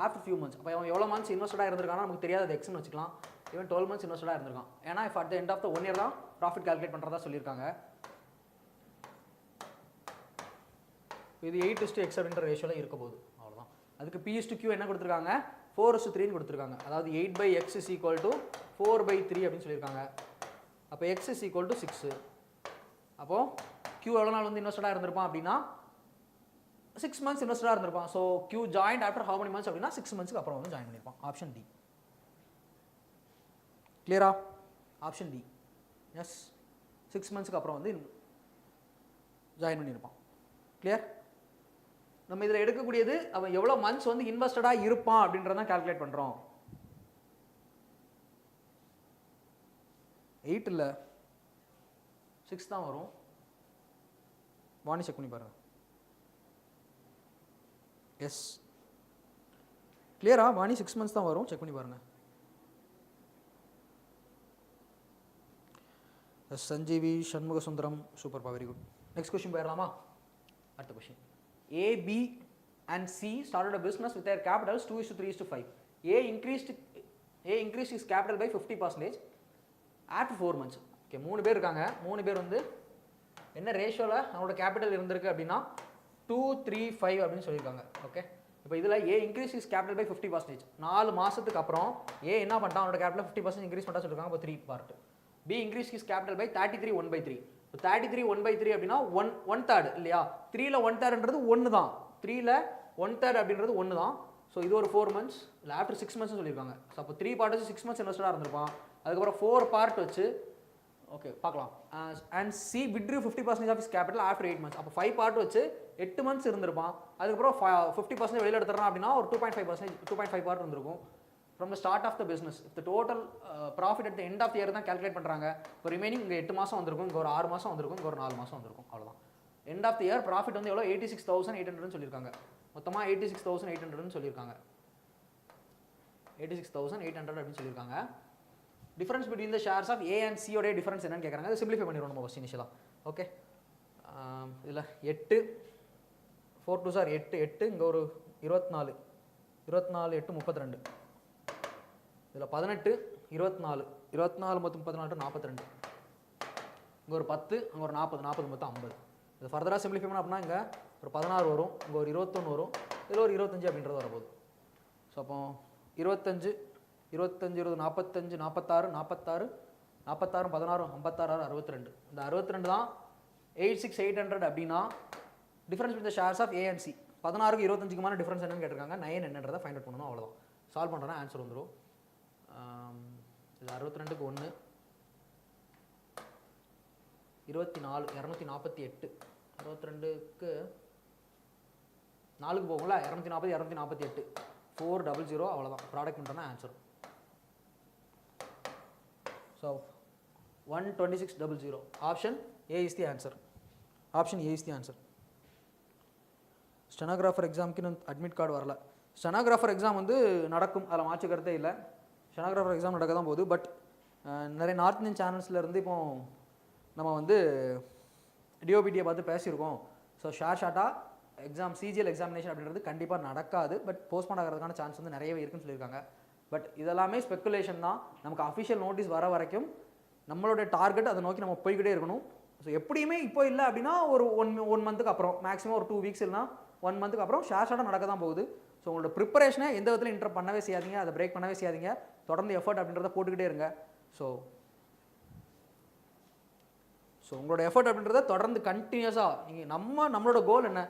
after few months. அப்போ அவன் எவ்வளோ மந்த்ஸ் இன்வெஸ்டடாக இருந்திருக்கானா நமக்கு தெரியாது, அது எக்ஸ்னு வச்சுக்கலாம். இவன் 12 months இன்வெஸ்டடாக இருந்திருக்கான். ஏன்னா இப்போ at the end of the 1 year தான் ப்ராஃபிட் கால்குலேட் பண்ணுறதா சொல்லியிருக்காங்க. இது 8:x அப்படின்ற ரேஷியோவில் இருக்க போகுது. அவ்வளோதான். அதுக்கு P/Q என்ன கொடுத்துருக்காங்க? 4:3 கொடுத்துருக்காங்க. அதாவது 8/x is equal to 4/3 அப்படின்னு சொல்லியிருக்காங்க. அப்போ x is equal to 6. அப்போது Q எவ்வளோ நாள் வந்து இன்வெஸ்டடாக இருந்திருப்பான் அப்படின்னா 6 months இன்வெஸ்டராக இருந்திருப்பான். So Q joined after how many months அப்படின்னா 6 monthsக்கு அப்புறம் வந்து ஜாயின் பண்ணியிருப்பான். Option D. கிளியரா? Option D. எஸ், 6 monthsக்கு அப்புறம் வந்து ஜாயின் பண்ணியிருப்பான். கிளியர்? நம்ம இதில் எடுக்கக்கூடியது அவன் எவ்வளோ மந்த்ஸ் வந்து இன்வெஸ்டடாக இருப்பான் அப்படின்றதான் கால்குலேட் பண்ணுறோம். 8 இல்லை 6 தான் வரும். வாணி செக் பண்ணி பாருங்க. எஸ் கிளியரா? வாணி 6 months தான் வரும். செக் பண்ணி பாருங்க. எஸ் சஞ்சீவி சண்முக சுந்தரம் சூப்பர்ப்பா, வெரி குட். நெக்ஸ்ட் கொஸ்டின் போயிடலாமா? அடுத்த question. A, B and C started a business with their capitals 2:3:5. A increased his capital by 50% after 4 months. Okay, 3 பேர் இருக்காங்க. 3 பேர் வந்து என்ன ரேஷியோவில் அவங்களோட கேபிட்டல் இருந்திருக்கு அப்படின்னா 2:3:5 அப்படின்னு சொல்லியிருக்காங்க. ஓகே, இப்போ இதில் A increased his capital by 50%. 4 மாதத்துக்கு அப்புறம் A என்ன பண்ணிட்டான்? அவனோட கேபிட்டல் 50% இன்க்ரீஸ் பண்ணா சொல்லியிருக்காங்க. இப்போ 3 part. B increased his capital by 33:1/3. இப்போ 33:1/3 அப்படின்னா 1/3 இல்லையா? 3ல் 1/3ன்றது 1 தான். 3ல் 1/3 அப்படின்றது 1 தான். ஸோ இது ஒரு 4 months இல்லை ஆஃப்டர் 6 months சொல்லியிருக்காங்க. ஸோ அப்போ 3 பார்ட் வச்சு 6 months இன்வெஸ்டடாக இருந்திருப்பான். அதுக்கப்புறம் 4 பார்ட் வச்சு ஓகே பார்க்கலாம். And C withdrew 50% of his capital after 8 months. அப்போ 5 பார்ட் வச்சு 8 months இருந்திருப்பான். அதுக்கப்புறம் 50% வெளியில் எடுத்துறான் அப்படின்னா ஒரு 2.5 பார்ட் இருந்திருக்கும். From the start of the business இந்த total profit at the end of the year தான் கால்குலேட் பண்ணுறாங்க. இப்போ ரிமைனிங் இங்கே 8 மாதம் வந்திருக்கும், இங்கே ஒரு 6 மாதம் வந்திருக்கும், இங்கே ஒரு 4 மாதம் வந்திருக்கும். அவ்வளோதான். End of the year profit வந்து எவ்வளோ 86,800 சொல்லியிருக்காங்க. மொத்தமாக 86,800 சொல்லியிருக்காங்க. 86,800 அப்படின்னு சொல்லியிருக்காங்க. Difference between the shares of A and C உடைய டிஃபரன்ஸ் என்னன்னு கேட்குறாங்க. அதை சிம்பிளிஃபை பண்ணிடுவோம் நம்ம ஃபஸ்ட் இனிஷியலாக. ஓகே, இதில் 8 4 2 சார் 8 இங்கே ஒரு 24 8 32. இதில் 18 24 மொத்தம் 14 42. இங்கே ஒரு 10 அங்கே ஒரு 40 மொத்தம் 50. இது ஃபர்தராக சிம்பிளிஃபை பண்ண அப்படின்னா இங்கே ஒரு 16 வரும், இங்கே ஒரு 21 வரும், இதில் ஒரு 25 அப்படின்றது வரப்போகுது. ஸோ அப்போ 25 20 45 46 16 16 56 62. இந்த 62 தான் 86,800 அப்படின்னா difference with the shares of A and C. 16க்கு 25க்குமான டிஃபரன்ஸ் என்னன்னு கேட்டிருக்காங்க. 9 என்னன்றதை ஃபைண்ட் அவுட் பண்ணணும், அவ்வளோதான். சால்வ் பண்ணுறேன்னா ஆன்சர் வந்துடும். இது 62க்கு 1 24 248. 62க்கு 4க்கு போகும்ல, 240 248 400, அவ்வளோதான். ப்ராடக்ட் பண்ணுறேன்னா answer. So 126,000. Option A is the answer. Option A is the answer. Stenographer எக்ஸாமுக்கு இன்னும் அட்மிட் கார்டு வரல. ஸ்டெனோகிராஃபர் எக்ஸாம் வந்து நடக்கும், அதில் மாற்றுக்கிறதே இல்லை. ஸ்டெனோகிராஃபர் எக்ஸாம் நடக்க தான் போகுது. பட் நிறைய நார்த் இந்தியன் சேனல்ஸ்லேருந்து இப்போ நம்ம வந்து டிஓபிடியை பார்த்து பேசியிருக்கோம். ஸோ ஷார்ட்டாக எக்ஸாம் சிஜிஎல் எக்ஸாமினேஷன் அப்படின்றது கண்டிப்பாக நடக்காது. பட் போஸ்ட்போன் ஆகிறதுக்கான சான்ஸ் வந்து நிறையவே இருக்குன்னு சொல்லியிருக்காங்க. பட் இதெல்லாமே ஸ்பெக்குலேஷன் தான். நமக்கு அஃபிஷியல் நோட்டீஸ் வர வரைக்கும் நம்மளோட டார்கெட் அதை நோக்கி நம்ம போய்கிட்டே இருக்கணும். ஸோ எப்படியுமே இப்போ இல்லை அப்படின்னா ஒரு ஒன் மந்த்துக்கு அப்புறம், மேக்ஸிமம் ஒரு 2 வீக்ஸ் இல்லைனா 1 மந்த்துக்கு அப்புறம் ஷார்ட்டாக நடக்க தான் போகுது. ஸோ உங்களோட ப்ரிப்பரேஷனை எந்த விதத்தில் இன்டர் பண்ணவே செய்யாதீங்க, அதை பிரேக் பண்ணவே செய்யாதீங்க. தொடர்ந்து எஃபர்ட் அப்படின்றத போட்டுக்கிட்டே இருங்க. ஸோ உங்களோட எஃபர்ட் அப்படின்றத தொடர்ந்து கண்டினியூஸாக நீங்கள் நம்மளோட கோல் என்ன,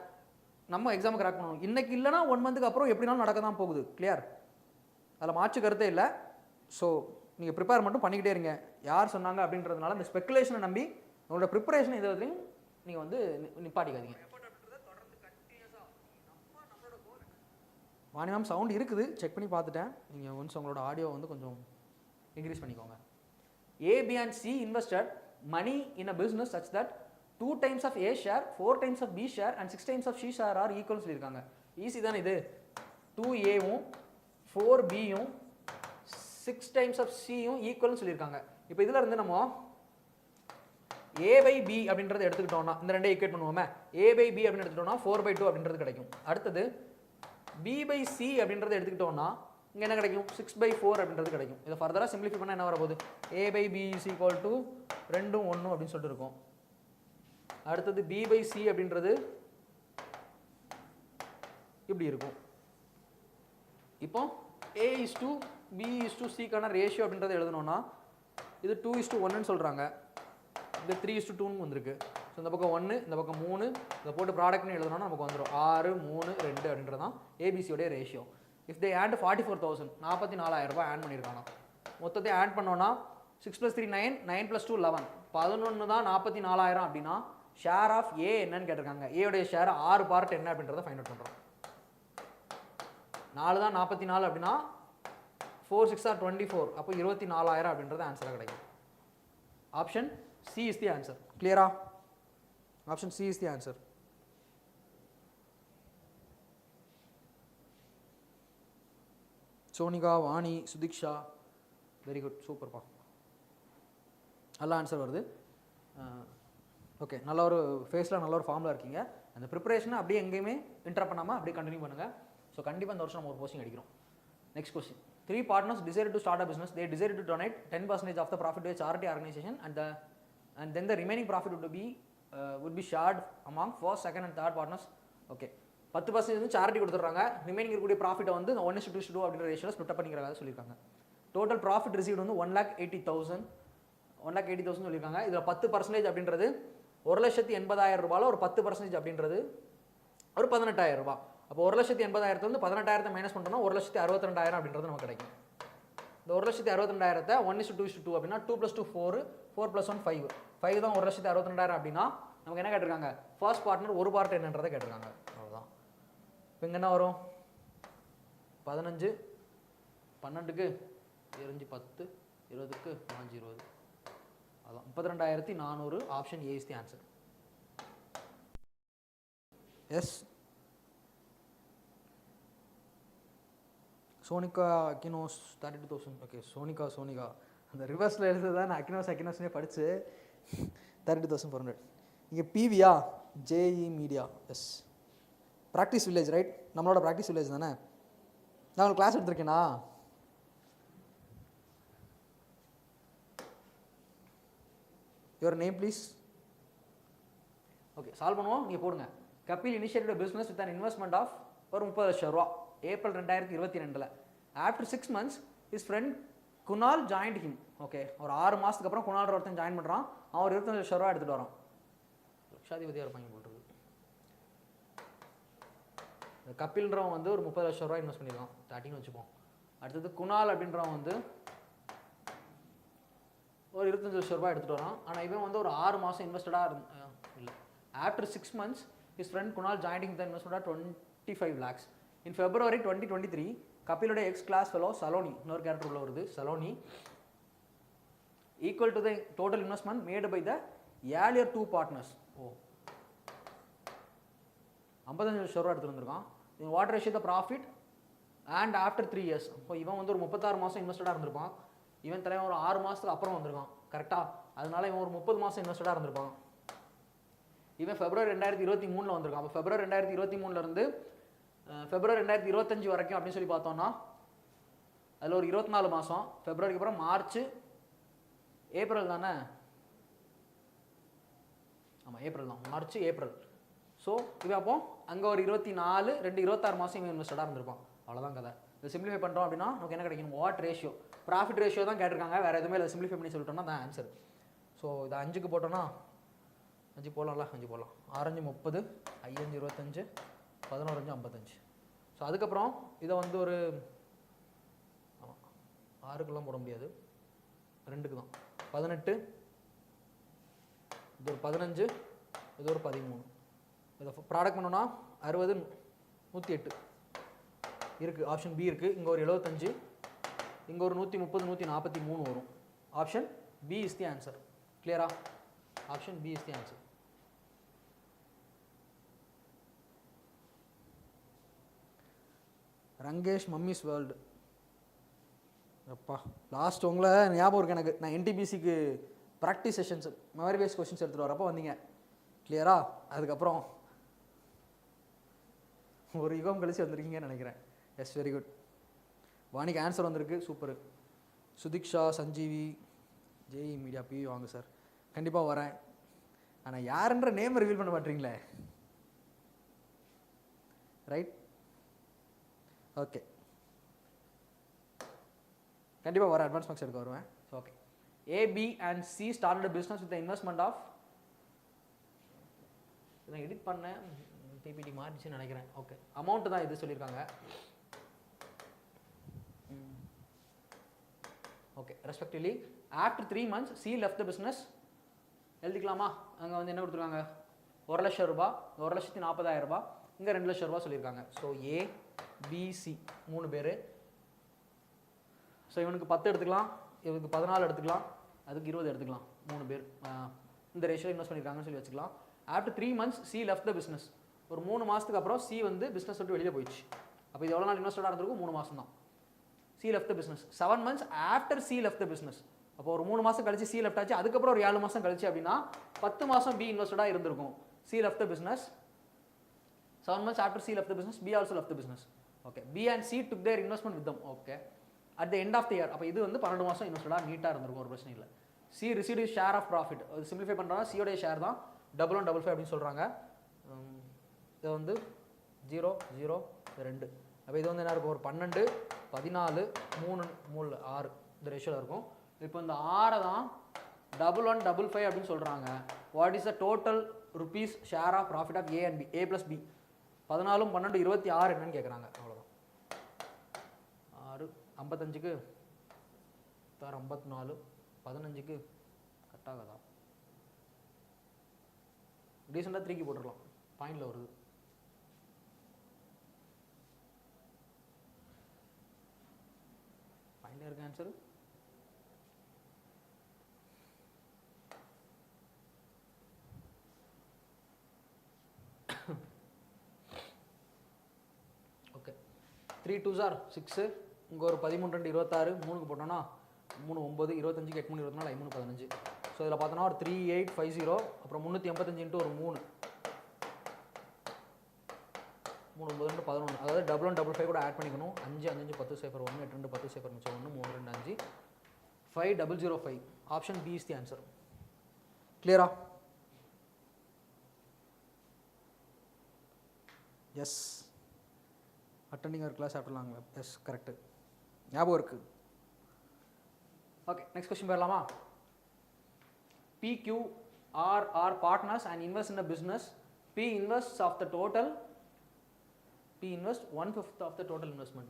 நம்ம எக்ஸாம் கிராக் பண்ணணும். இன்றைக்கி இல்லைனா 1 மந்த்துக்கு அப்புறம் எப்படினாலும் நடக்க தான் போகுது. கிளியர், அதில் மாற்று கருத்தே இல்லை. ஸோ நீங்கள் ப்ரிப்பேர் மட்டும் பண்ணிக்கிட்டே இருங்க. யார் சொன்னாங்க அப்படின்றதுனால இந்த ஸ்பெக்குலேஷனை நம்பி உங்களோட ப்ரிப்பரேஷன் எது வரையும் நீங்கள் வந்து நிப்பாட்டிக்காதீங்க. வாணி மேம் சவுண்ட் இருக்குது, செக் பண்ணி பார்த்துட்டேன். நீங்கள் ஒன்ஸ் உங்களோட ஆடியோ வந்து கொஞ்சம் இன்க்ரீஸ் பண்ணிக்கோங்க. A, B and C invested money in a business such that 2 times of A share, 4 times of B share and 6 times of C share are equal சொல்லியிருக்காங்க. Easy தானே இது. 2Aவும் 4Bயும் 6 times of Cயும் ஈக்குவல்னு சொல்லியிருக்காங்க. இப்போ இதில் இருந்து நம்ம A/B அப்படின்றத எடுத்துக்கிட்டோம்னா இந்த ரெண்டே ஈக்குவேட் பண்ணுவோமே. A/B அப்படின்னு எடுத்துக்கிட்டோம்னா 4/2 அப்படின்றது கிடைக்கும். அடுத்தது B/C அப்படின்றத எடுத்துக்கிட்டோம்னா இங்கே என்ன கிடைக்கும், 6/4 அப்படின்றது கிடைக்கும். இதை ஃபர்தராக சிம்பிளிஃபை பண்ணால் என்ன வரப்போகுது, A/B is equal to 2 1 அப்படின்னு சொல்லிட்டு இருக்கும். அடுத்தது B/C அப்படின்றது இப்படி இருக்கும். இப்போ A/B/C ரேஷியோ அப்படின்றத எழுதணும்னா இது 2:1 சொல்கிறாங்க, இது 3:2 வந்திருக்கு. ஸோ இந்த பக்கம் 1 இந்த பக்கம் 3 இதை போட்டு ப்ராடக்ட்னு எழுதணும்னா நமக்கு வந்துடும் 6 3 2 அப்படின்றது தான் ஏபிசியோடைய ரேஷியோ. இஃப் தே ஆட் 44,000 44,000 ரூபாய் ஆட் பண்ணியிருக்காங்க. மொத்தத்தை ஆட் பண்ணோன்னா 6 + 3 9 9 + 2 11 11 தான் 44,000 அப்படின்னா ஷேர் ஆஃப் ஏ என்னன்னு கேட்டிருக்காங்க. ஏடைய ஷேர் 6 பார்ட் என்ன அப்படின்றத ஃபைண்ட் அவுட் பண்ணுறோம். 4 தான் 44 அப்படின்னா 4 6 are 24, அப்போ 24,000 அப்படின்றது ஆன்சராக கிடைக்கும். Option C is the answer. கிளியரா? Option C is the answer. Sonika, Vani, Sudiksha, very good, சூப்பர்ப்பா, நல்ல ஆன்சர் வருது. ஓகே, நல்ல ஒரு ஃபேஸில் நல்ல ஒரு ஃபார்மில் இருக்கீங்க. அந்த ப்ரிப்பரேஷனை அப்படியே எங்கேயுமே இன்டர் பண்ணாமல் அப்படியே கண்டினியூ பண்ணுங்கள். ஸோ கண்டிப்பாக இந்த வருஷம் நம்ம ஒரு போஸ்டிங் அடிக்கிறோம். Next question. 3 partners decided to start a business. They decided to donate 10% of the profit to a charity organization, and then the remaining profit would be shared among first, second and third partners. Okay, 10% வந்து charity கொடுத்துட்றாங்க. Remaining இருக்கக்கூடிய ப்ராஃபிட்டை வந்து 1:2 அப்படின்ற ரேஷியோவில் split அப் பண்ணிக்கிறதா சொல்லியிருக்காங்க. Total profit received வந்து 1,80,000 சொல்லியிருக்காங்க. இதில் 10% அப்படின்றது 1,80,000 ரூபாயில் ஒரு 10% அப்படின்றது ஒரு 18,000 ரூபாய். அப்போ 1,80,000 வந்து 18,000 மைனஸ் பண்ணுறோம்னா 1,62,000 அப்படின்றது நமக்கு கிடைக்கும். இந்த 1,62,000 1:2 அப்படின்னா 2 + 2 4 4 + 1 5 5 தான் 1,62,000 அப்படின்னா நமக்கு என்ன கேட்டிருக்காங்க, ஃபர்ஸ்ட் பார்ட்னர் ஒரு பார்ட் என்னன்றதை கேட்டிருக்காங்க. அவ்வளோதான். இப்போ இங்கே என்ன வரும், 15 12க்கு 5 10 20க்கு 5 20, அதான் 32,400. Option A is the answer. Yes Sonika அக்கினோஸ் 32,000. ஓகே சோனிகா அந்த ரிவர்ஸில் எழுதுதான் நான் அக்கினோஸ்னே படித்து 32,400. இங்கே பிவியா ஜேஇ மீடியா. எஸ் ப்ராக்டிஸ் வில்லேஜ் ரைட், நம்மளோட ப்ராக்டிஸ் வில்லேஜ் தானே. நான் உங்களுக்கு கிளாஸ் எடுத்திருக்கேனா? Your name please. Okay solve பண்ணுவோம், நீங்கள் போடுங்க. Kapil initiated business with an investment of ஒரு 30 லட்சம் ரூபா April 2022. After 6 months his friend Kunal joined him. Okay ஒரு 6 மாதத்துக்கு அப்புறம் குணால் ஒருத்தன் ஜாயின் பண்ணுறான். அவன் ஒரு 25 லட்சம் ரூபா எடுத்துகிட்டு வரான். லட்சாதிபதியாக இருப்பாங்க போடுறது. கபில்ன்றவன் வந்து ஒரு 30 லட்சம் ரூபா இன்வெஸ்ட் பண்ணியிருக்கான், 30ன்னு வச்சுப்போம். அடுத்தது குணால் அப்படின்றவன் வந்து ஒரு 25 லட்சம் ரூபா எடுத்துகிட்டு வரான். ஆனால் இவன் வந்து ஒரு 6 மாதம் இன்வெஸ்டடாக இல்லை. After 6 months his friend Kunal joined him the investment 25 lakhs. In February 2023 கபிலோட எக்ஸ் கிளாஸ் ஃபெலோ சலோனி, இன்னொரு கேரக்டர் உள்ள வருது Saloni, equal to the total investment made by the earlier 2 partners. 55 லட்சம் ரூபா எடுத்துகிட்டு வந்திருக்கான். இவன் what ratio the profit and after 3 years. இப்போ இவன் வந்து ஒரு 36 மாதம் இன்வெஸ்டடாக இருந்திருப்பான். இவன் தலைவன் ஒரு 6 மாதத்துக்கு அப்புறம் வந்திருக்கான் கரெக்டாக. அதனால இவன் ஒரு 30 மாதம் இன்வெஸ்டடாக இருந்திருப்பான். இவன் February 2023 வந்திருக்கான். அப்போ February 2023 February 2025 வரைக்கும் அப்படின்னு சொல்லி பார்த்தோம்னா அதில் ஒரு 24 மாதம். ஃபெப்ரவரிக்கு அப்புறம் மார்ச் ஏப்ரல் தானே. ஆமாம் ஏப்ரல் தான், மார்ச் ஏப்ரல். ஸோ இது அப்போ அங்கே ஒரு 24 26 மாதம் இவன் இன்வெஸ்டடாக இருந்திருப்பான். அவ்வளோதான் கதை. இதை சிம்பிளிஃபை பண்ணுறோம் அப்படின்னா நமக்கு என்ன கிடைக்கும்? வாட் ரேஷியோ, ப்ராஃபிட் ரேஷியோ தான் கேட்டிருக்காங்க. வேறு எதுவுமே இல்லை. சிம்பிளிஃபை பண்ணி சொல்லிட்டோம்னா தான் ஆன்சர். ஸோ இது 5க்கு போட்டோன்னா 5 போடலாம்ல, 5 போடலாம். 6 5 30, 5 5 25, 11 5 55. ஸோ அதுக்கப்புறம் இதை வந்து ஒரு 6க்குலாம் போட முடியாது, 2க்கு தான். 18, இது ஒரு 15, இது ஒரு 13. இதை ப்ராடக்ட் பண்ணோன்னா 60 108 இருக்குது. ஆப்ஷன் பி இருக்குது. இங்கே ஒரு 75, இங்கே ஒரு 130 143 வரும். Option B is the answer. கிளியரா? Option B is the answer. Rangesh mummy's world. அப்பா லாஸ்ட் உங்களை ஞாபகம் இருக்கு எனக்கு. நான் என்டிபிசிக்கு practice sessions memory based questions எடுத்துகிட்டு வரப்போ வந்தீங்க. கிளியரா? அதுக்கப்புறம் ஒரு யுகம் கழிச்சு வந்திருக்கீங்கன்னு நினைக்கிறேன். Yes very good. வாணிக்கு ஆன்சர் வந்திருக்கு, super. Sudiksha Sanjeevi JE media B வாங்க சார். கண்டிப்பாக வரேன். ஆனால் யாருன்ற நேம் ரிவீல் பண்ண மாட்டீங்களே. Right, okay. கண்டிப்பாக வர அட்வான்ஸ் மார்க்ஸ் எடுக்க வருவேன். Okay. AB and C started business with investment of, நான் எடிட் பண்ணேன் பிபிடி மாறிச்சுன்னு நினைக்கிறேன். ஓகே, அமௌண்ட் தான் இது சொல்லியிருக்காங்க. Okay, respectively after 3 months C left the business. எழுதிக்கலாமா? அங்கே வந்து என்ன கொடுத்துருக்காங்க? 1 லட்சம் ரூபாய், 1,40,000 ரூபாய், இங்கே 2 லட்சம் ரூபாய் சொல்லியிருக்காங்க. ஸோ ஏ பிசி 3 பேர். ஸோ இவனுக்கு 10 எடுத்துக்கலாம், இவனுக்கு 14 எடுத்துக்கலாம், அதுக்கு 20 எடுத்துக்கலாம். 3 பேர் இந்த ரேஷியோ இன்வெஸ்ட் பண்ணியிருக்காங்கன்னு சொல்லி வச்சுக்கலாம். After 3 months C left the business. ஒரு 3 மாதத்துக்கு அப்புறம் சி வந்து பிஸ்னஸ் விட்டு வெளியே போயிடுச்சு. அப்போ இது எவ்வளோ நாள் இன்வெஸ்டடாக இருந்திருக்கும்? 3 மாதம் தான். C left the business. 7 months after C left the business. அப்போ ஒரு 3 மாதம் கழிச்சு சி லெஃப்ட் ஆச்சு. அதுக்கப்புறம் ஒரு 7 மாதம் கழிச்சு அப்படின்னா 10 மாதம் பி இன்வெஸ்டடாக இருந்திருக்கும். C left the business. 7 months after C left the business, B also left the business. Okay, B and C took their investment with them. Okay, at the end of the year, அப்போ இது வந்து 12 மாதம் இன்வெஸ்டடாக நீட்டாக இருந்திருக்கும், ஒரு பிரச்சனை இல்லை. C received his share of profit. Simplify பண்ணுறோம்னா C உடைய ஷேர் தான் 1155 அப்படின்னு சொல்கிறாங்க. இது வந்து 0 0 2. அப்போ இது வந்து என்ன இருக்கும்? ஒரு 12 14 3 3 6 இந்த ரேஷியோவில் இருக்கும். இப்போ இந்த 6 தான் 1155 அப்படின்னு சொல்கிறாங்க. What is the total rupees share of profit of A and B, A plus B? 14 12 26 என்னன்னு கேட்குறாங்க. அவ்வளோதான். 6 55க்கு 54, 15க்கு கட் ஆகாதா? டீசெண்டாக 3க்கு போட்டுடலாம், பாயிண்டில் வருது. பாயிண்டில் இருக்க ஆன்சரு 3 2s are 6, இங்கே ஒரு 13 2 26, 3க்கு போட்டோன்னா 3 9, 25க்கு 8 3 24, 5 3 15. ஸோ இதில் பார்த்தோன்னா ஒரு 3850, அப்புறம் 385 இன்ட்டு ஒரு 3 3 9 2 11, அதாவது 1155 கூட ஆட் பண்ணிக்கணும். 5 5 5 10 0 1, 8 2 10 0 மிச்சம் 1, 3 2 5, 5005. Option B is the answer. கிளியரா? Yes. Attending our class after long web. Yes, correct, ஞாபகம் இருக்குது. ஓகே, நெக்ஸ்ட் கொஸ்டின் போயிடலாமா? PQR are partners and invest in a business. P invests of the total. P invest 1/5 of the total investment.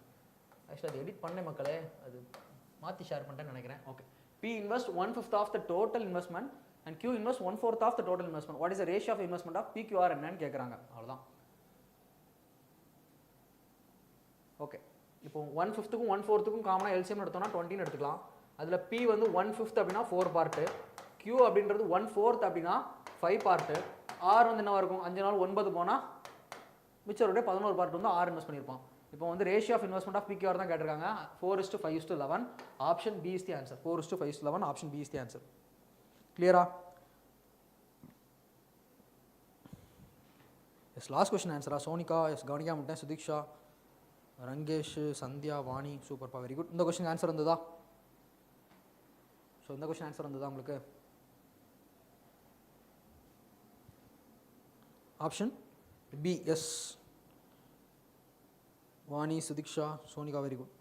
ஆக்சுவலாக அது edit பண்ண மக்களே, அது மாற்றி share பண்ணிட்டேன்னு நினைக்கிறேன். Okay, P invest 1/5 of the total investment and Q invest 1/4 of the total investment. What is the ratio of investment of PQR என்னன்னு கேட்குறாங்க. அவ்வளோதான். ஓகே, இப்போ 1/5க்கும் 1/4க்கும் காமனாக எல்சிஎம் எடுத்தோம்னா 20ன்னு எடுத்துக்கலாம். அதில் P வந்து 1/5 அப்படின்னா 4 பார்ட்டு, Q அப்படின்றது 1/4 அப்படின்னா 5 பார்ட்டு, R வந்து என்னவா இருக்கும்? 5 நாள் 9 போனால் மிச்சம் 11 பார்ட் வந்து R இன்வெஸ்ட் பண்ணியிருப்பான். இப்போ வந்து ratio of investment of PQR தான் கேட்டிருக்காங்க. 4:5:11. Option B is the answer. 4:5:11. Option B is the answer. கிளியரா? எஸ், லாஸ்ட் கொஸ்டின் ஆன்சரா? சோனிகா எஸ், கவனிக்கா முட்டேன். சுதீக்ஷா, ரங்கேஷ், சந்தியா, வாணி, சூப்பர்ப்பா, வெரி குட். இந்த கொஸ்டின் ஆன்சர் வந்ததா? ஸோ இந்த கொஸ்டின் ஆன்சர் வந்ததா உங்களுக்கு? Option B, yes. Vani, Sudiksha, Sonika, very good.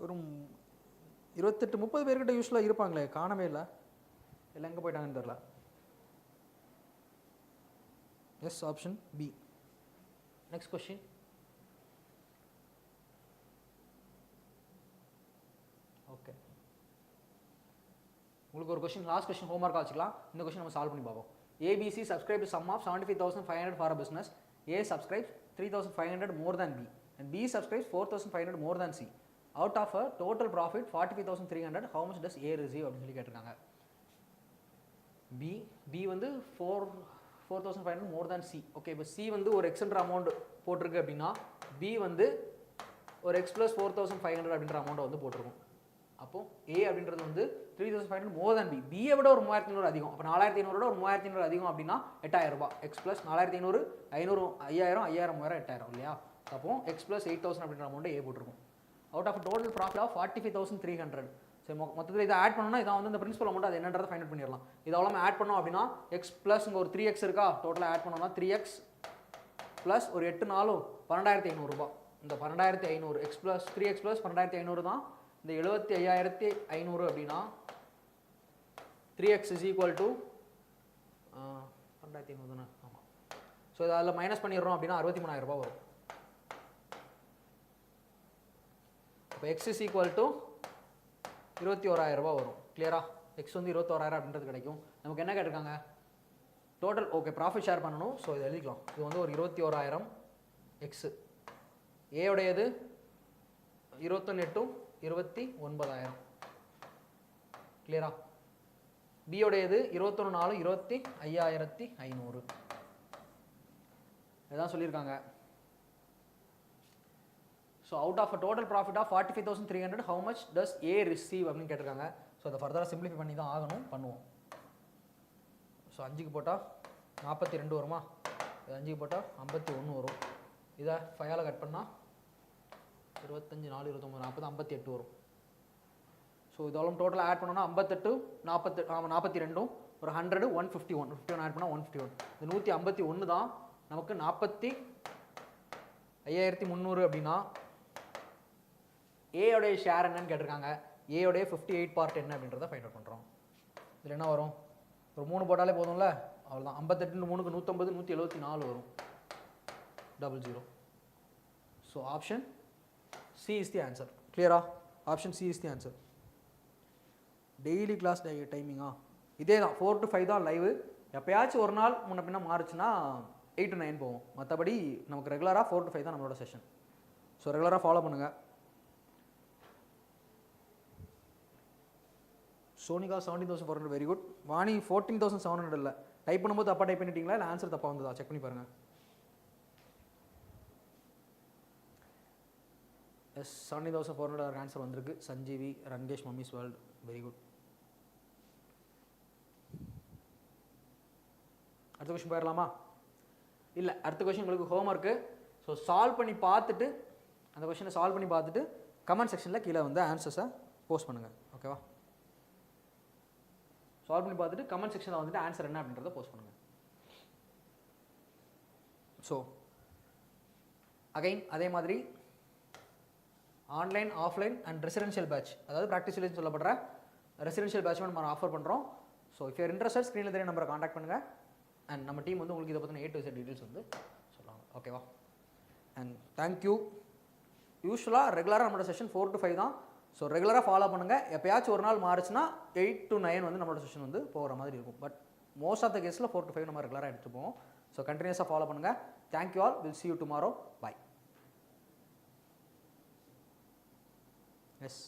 ஒரு 28-30 பேர்கிட்ட யூஸ்வலாக இருப்பாங்களே, காணவே இல்லை, எல்லாம் எங்கே போயிட்டாங்கன்னு தெரில. Yes, option B. Next question. Okay, உங்களுக்கு ஒரு கொஸ்டின், லாஸ்ட் கொஸ்டின் ஹோம்ஒர்க்காக வச்சுக்கலாம். இந்த கொஸ்டின் நம்ம சால்வ் பண்ணி பார்ப்போம். ABC subscribed to sum of 75,500 for a business. A subscribes 3,500 more than B and B subscribes 4,500 more than C. Out of a total profit 45,300, how much does A receive அப்படின்னு சொல்லி கேட்டிருக்காங்க. B வந்து 4,500 more than C. Okay, இப்போ C வந்து ஒரு எக்ஸ்ன்ற amount போட்டிருக்கு அப்படின்னா B வந்து ஒரு X plus 4,500 அப்படின்ற அமௌண்ட்டை வந்து போட்டிருக்கும். அப்போது A அப்படின்றது வந்து 3,500 more than B. B விட ஒரு 3,500 அதிகம். அப்போ 4,500 ஒரு 3,500 அதிகம் அப்படின்னா 8,000 ரூபாய். X plus 4,500, 500, 5,000, 5,000, 3,000, 8,000 இல்லையா? அப்போ X plus 8,000 அப்படின்ற அமௌண்ட்டை A போட்டிருக்கும். Out of total profit of 45,300. சரி, மொத்தத்தில் இதை ஆட் பண்ணோம்னா இதான் வந்து இந்த பிரின்சிபல் அமௌண்ட் அது என்னன்றதை ஃபைண்ட் அவுட் பண்ணிடலாம். இது அவ்வளோ ஆட் பண்ணோம் அப்படின்னா X ப்ளஸ் இங்கே ஒரு 3X இருக்கா, டோட்டலாக ஆட் பண்ணோம்னா 3X ப்ளஸ் ஒரு 8 நாளும் 12,500 ரூபாய். இந்த 12,500 X ப்ளஸ் 3X ப்ளஸ் 12,500 தான். இந்த 75,500 அப்படின்னா 3X is equal to 12,500 தானே? ஆமாம். ஸோ இதை அதில் மைனஸ் பண்ணிடுறோம் அப்படின்னா 63,000 ரூபாய் வரும். இப்போ X is equal to 21,000 ரூபாய் வரும். கிளியரா? X வந்து 21,000 அப்படின்றது கிடைக்கும். நமக்கு என்ன கேட்டிருக்காங்க? டோட்டல். ஓகே, ப்ராஃபிட் ஷேர் பண்ணணும். ஸோ இதை எழுதிக்கலாம். இது வந்து ஒரு 21,000 X. ஏவுடையது 21 29,000. கிளியரா? பியோடையது 21 25,500. இதுதான் சொல்லியிருக்காங்க. So out of a total profit of 45,300, how much does A receive அப்படின்னு கேட்டிருக்காங்க. ஸோ அதை ஃபர்தராக சிம்பிளிஃபை பண்ணி தான் ஆகணும், பண்ணுவோம். ஸோ 5க்கு போட்டால் 42 வருமா? இது 5க்கு போட்டால் 51 வரும். இதை 5ஆல் கட் பண்ணால் 25 4 29 40 58 வரும். ஸோ இதெல்லாம் டோட்டலாக ஆட் பண்ணோன்னா 58 42 ஒரு 100 151 ஆட் பண்ணால் 151. இது 151 தான். நமக்கு 45,300 அப்படின்னா ஏயோடைய ஷேர் என்னன்னு கேட்டிருக்காங்க. ஏயோடைய 58 பார்ட் என்ன அப்படின்றத ஃபைண்ட் அவுட் பண்ணுறோம். இதில் என்ன வரும்? ஒரு 3 போட்டாலே போதும்ல, அவ்வளோதான். 58 3க்கு 150 174 வரும். 00. So option C is the answer. Clear? Option C is the answer. Daily class டைமிங்கா இதே தான், 4 to 5 தான் லைவு. எப்போயாச்சும் ஒரு நாள் முன்ன பின்ன மாறுச்சுன்னா 8 to 9 போவோம். மற்றபடி நமக்கு ரெகுலராக 4 to 5 தான் நம்மளோட செஷன். ஸோ ரெகுலராக ஃபாலோ பண்ணுங்கள். Sonika 17,400 very good. வாணி 14,700 இல்லை, டைப் பண்ணும்போது தப்பாக டைப் பண்ணிட்டீங்களா இல்லை ஆன்சர் தப்பாக வந்ததா செக் பண்ணி பாருங்கள். எஸ் 17,400 ஆன்சர் வந்திருக்கு. Sanjeevi, Rangesh, mummy's world very good. அடுத்த கொஷின் போயிடலாமா? இல்லை, அடுத்த கொஷின் உங்களுக்கு ஹோம் ஒர்க்கு. ஸோ சால்வ் பண்ணி பார்த்துட்டு, அந்த கொஷினை சால்வ் பண்ணி பார்த்துட்டு கமெண்ட் செக்ஷனில் கீழே வந்து ஆன்சர்ஸை போஸ்ட் பண்ணுங்கள். ஓகேவா? சால்வ் பண்ணி பார்த்துட்டு கமெண்ட் செக்ஷனில் வந்துட்டு ஆன்சர் என்ன அப்படின்றத போஸ்ட் பண்ணுங்கள். ஸோ அகைன் அதே மாதிரி online, offline and residential batch, அதாவது ப்ராக்டிஸ் வில்லேஜ் சொல்லப்படுற ரெசிடென்ஷியல் பேட்ச் நம்ம ஆஃபர் பண்ணுறோம். ஸோ இஃப் யூர் இன்ட்ரெஸ்டட் ஸ்க்ரீனில் தெரிய நம்பரை காண்டாக்ட் பண்ணுங்கள். அண்ட் நம்ம டீம் வந்து உங்களுக்கு இதை பற்றின A to Z டீட்டெயில்ஸ் வந்து சொல்லுவாங்க. ஓகேவா? And thank you. யூஸ்வலாக ரெகுலராக நம்மளோட செஷன் 4 to 5 தான். ஸோ ரெகுலராக ஃபாலோ பண்ணுங்கள். எப்போயாச்சும் ஒரு நாள் மாறுச்சுன்னா 8 to 9 வந்து நம்மளோட செஷன் வந்து போகிற மாதிரி இருக்கும். பட் மோஸ்ட் ஆஃப் த கேஸில் 4 to 5 நம்ம ரெகுலராக எடுத்துகிட்டு போவோம். ஸோ கண்டினியூஸாக ஃபாலோ பண்ணுங்கள். Thank you all. Will see you tomorrow. Bye. S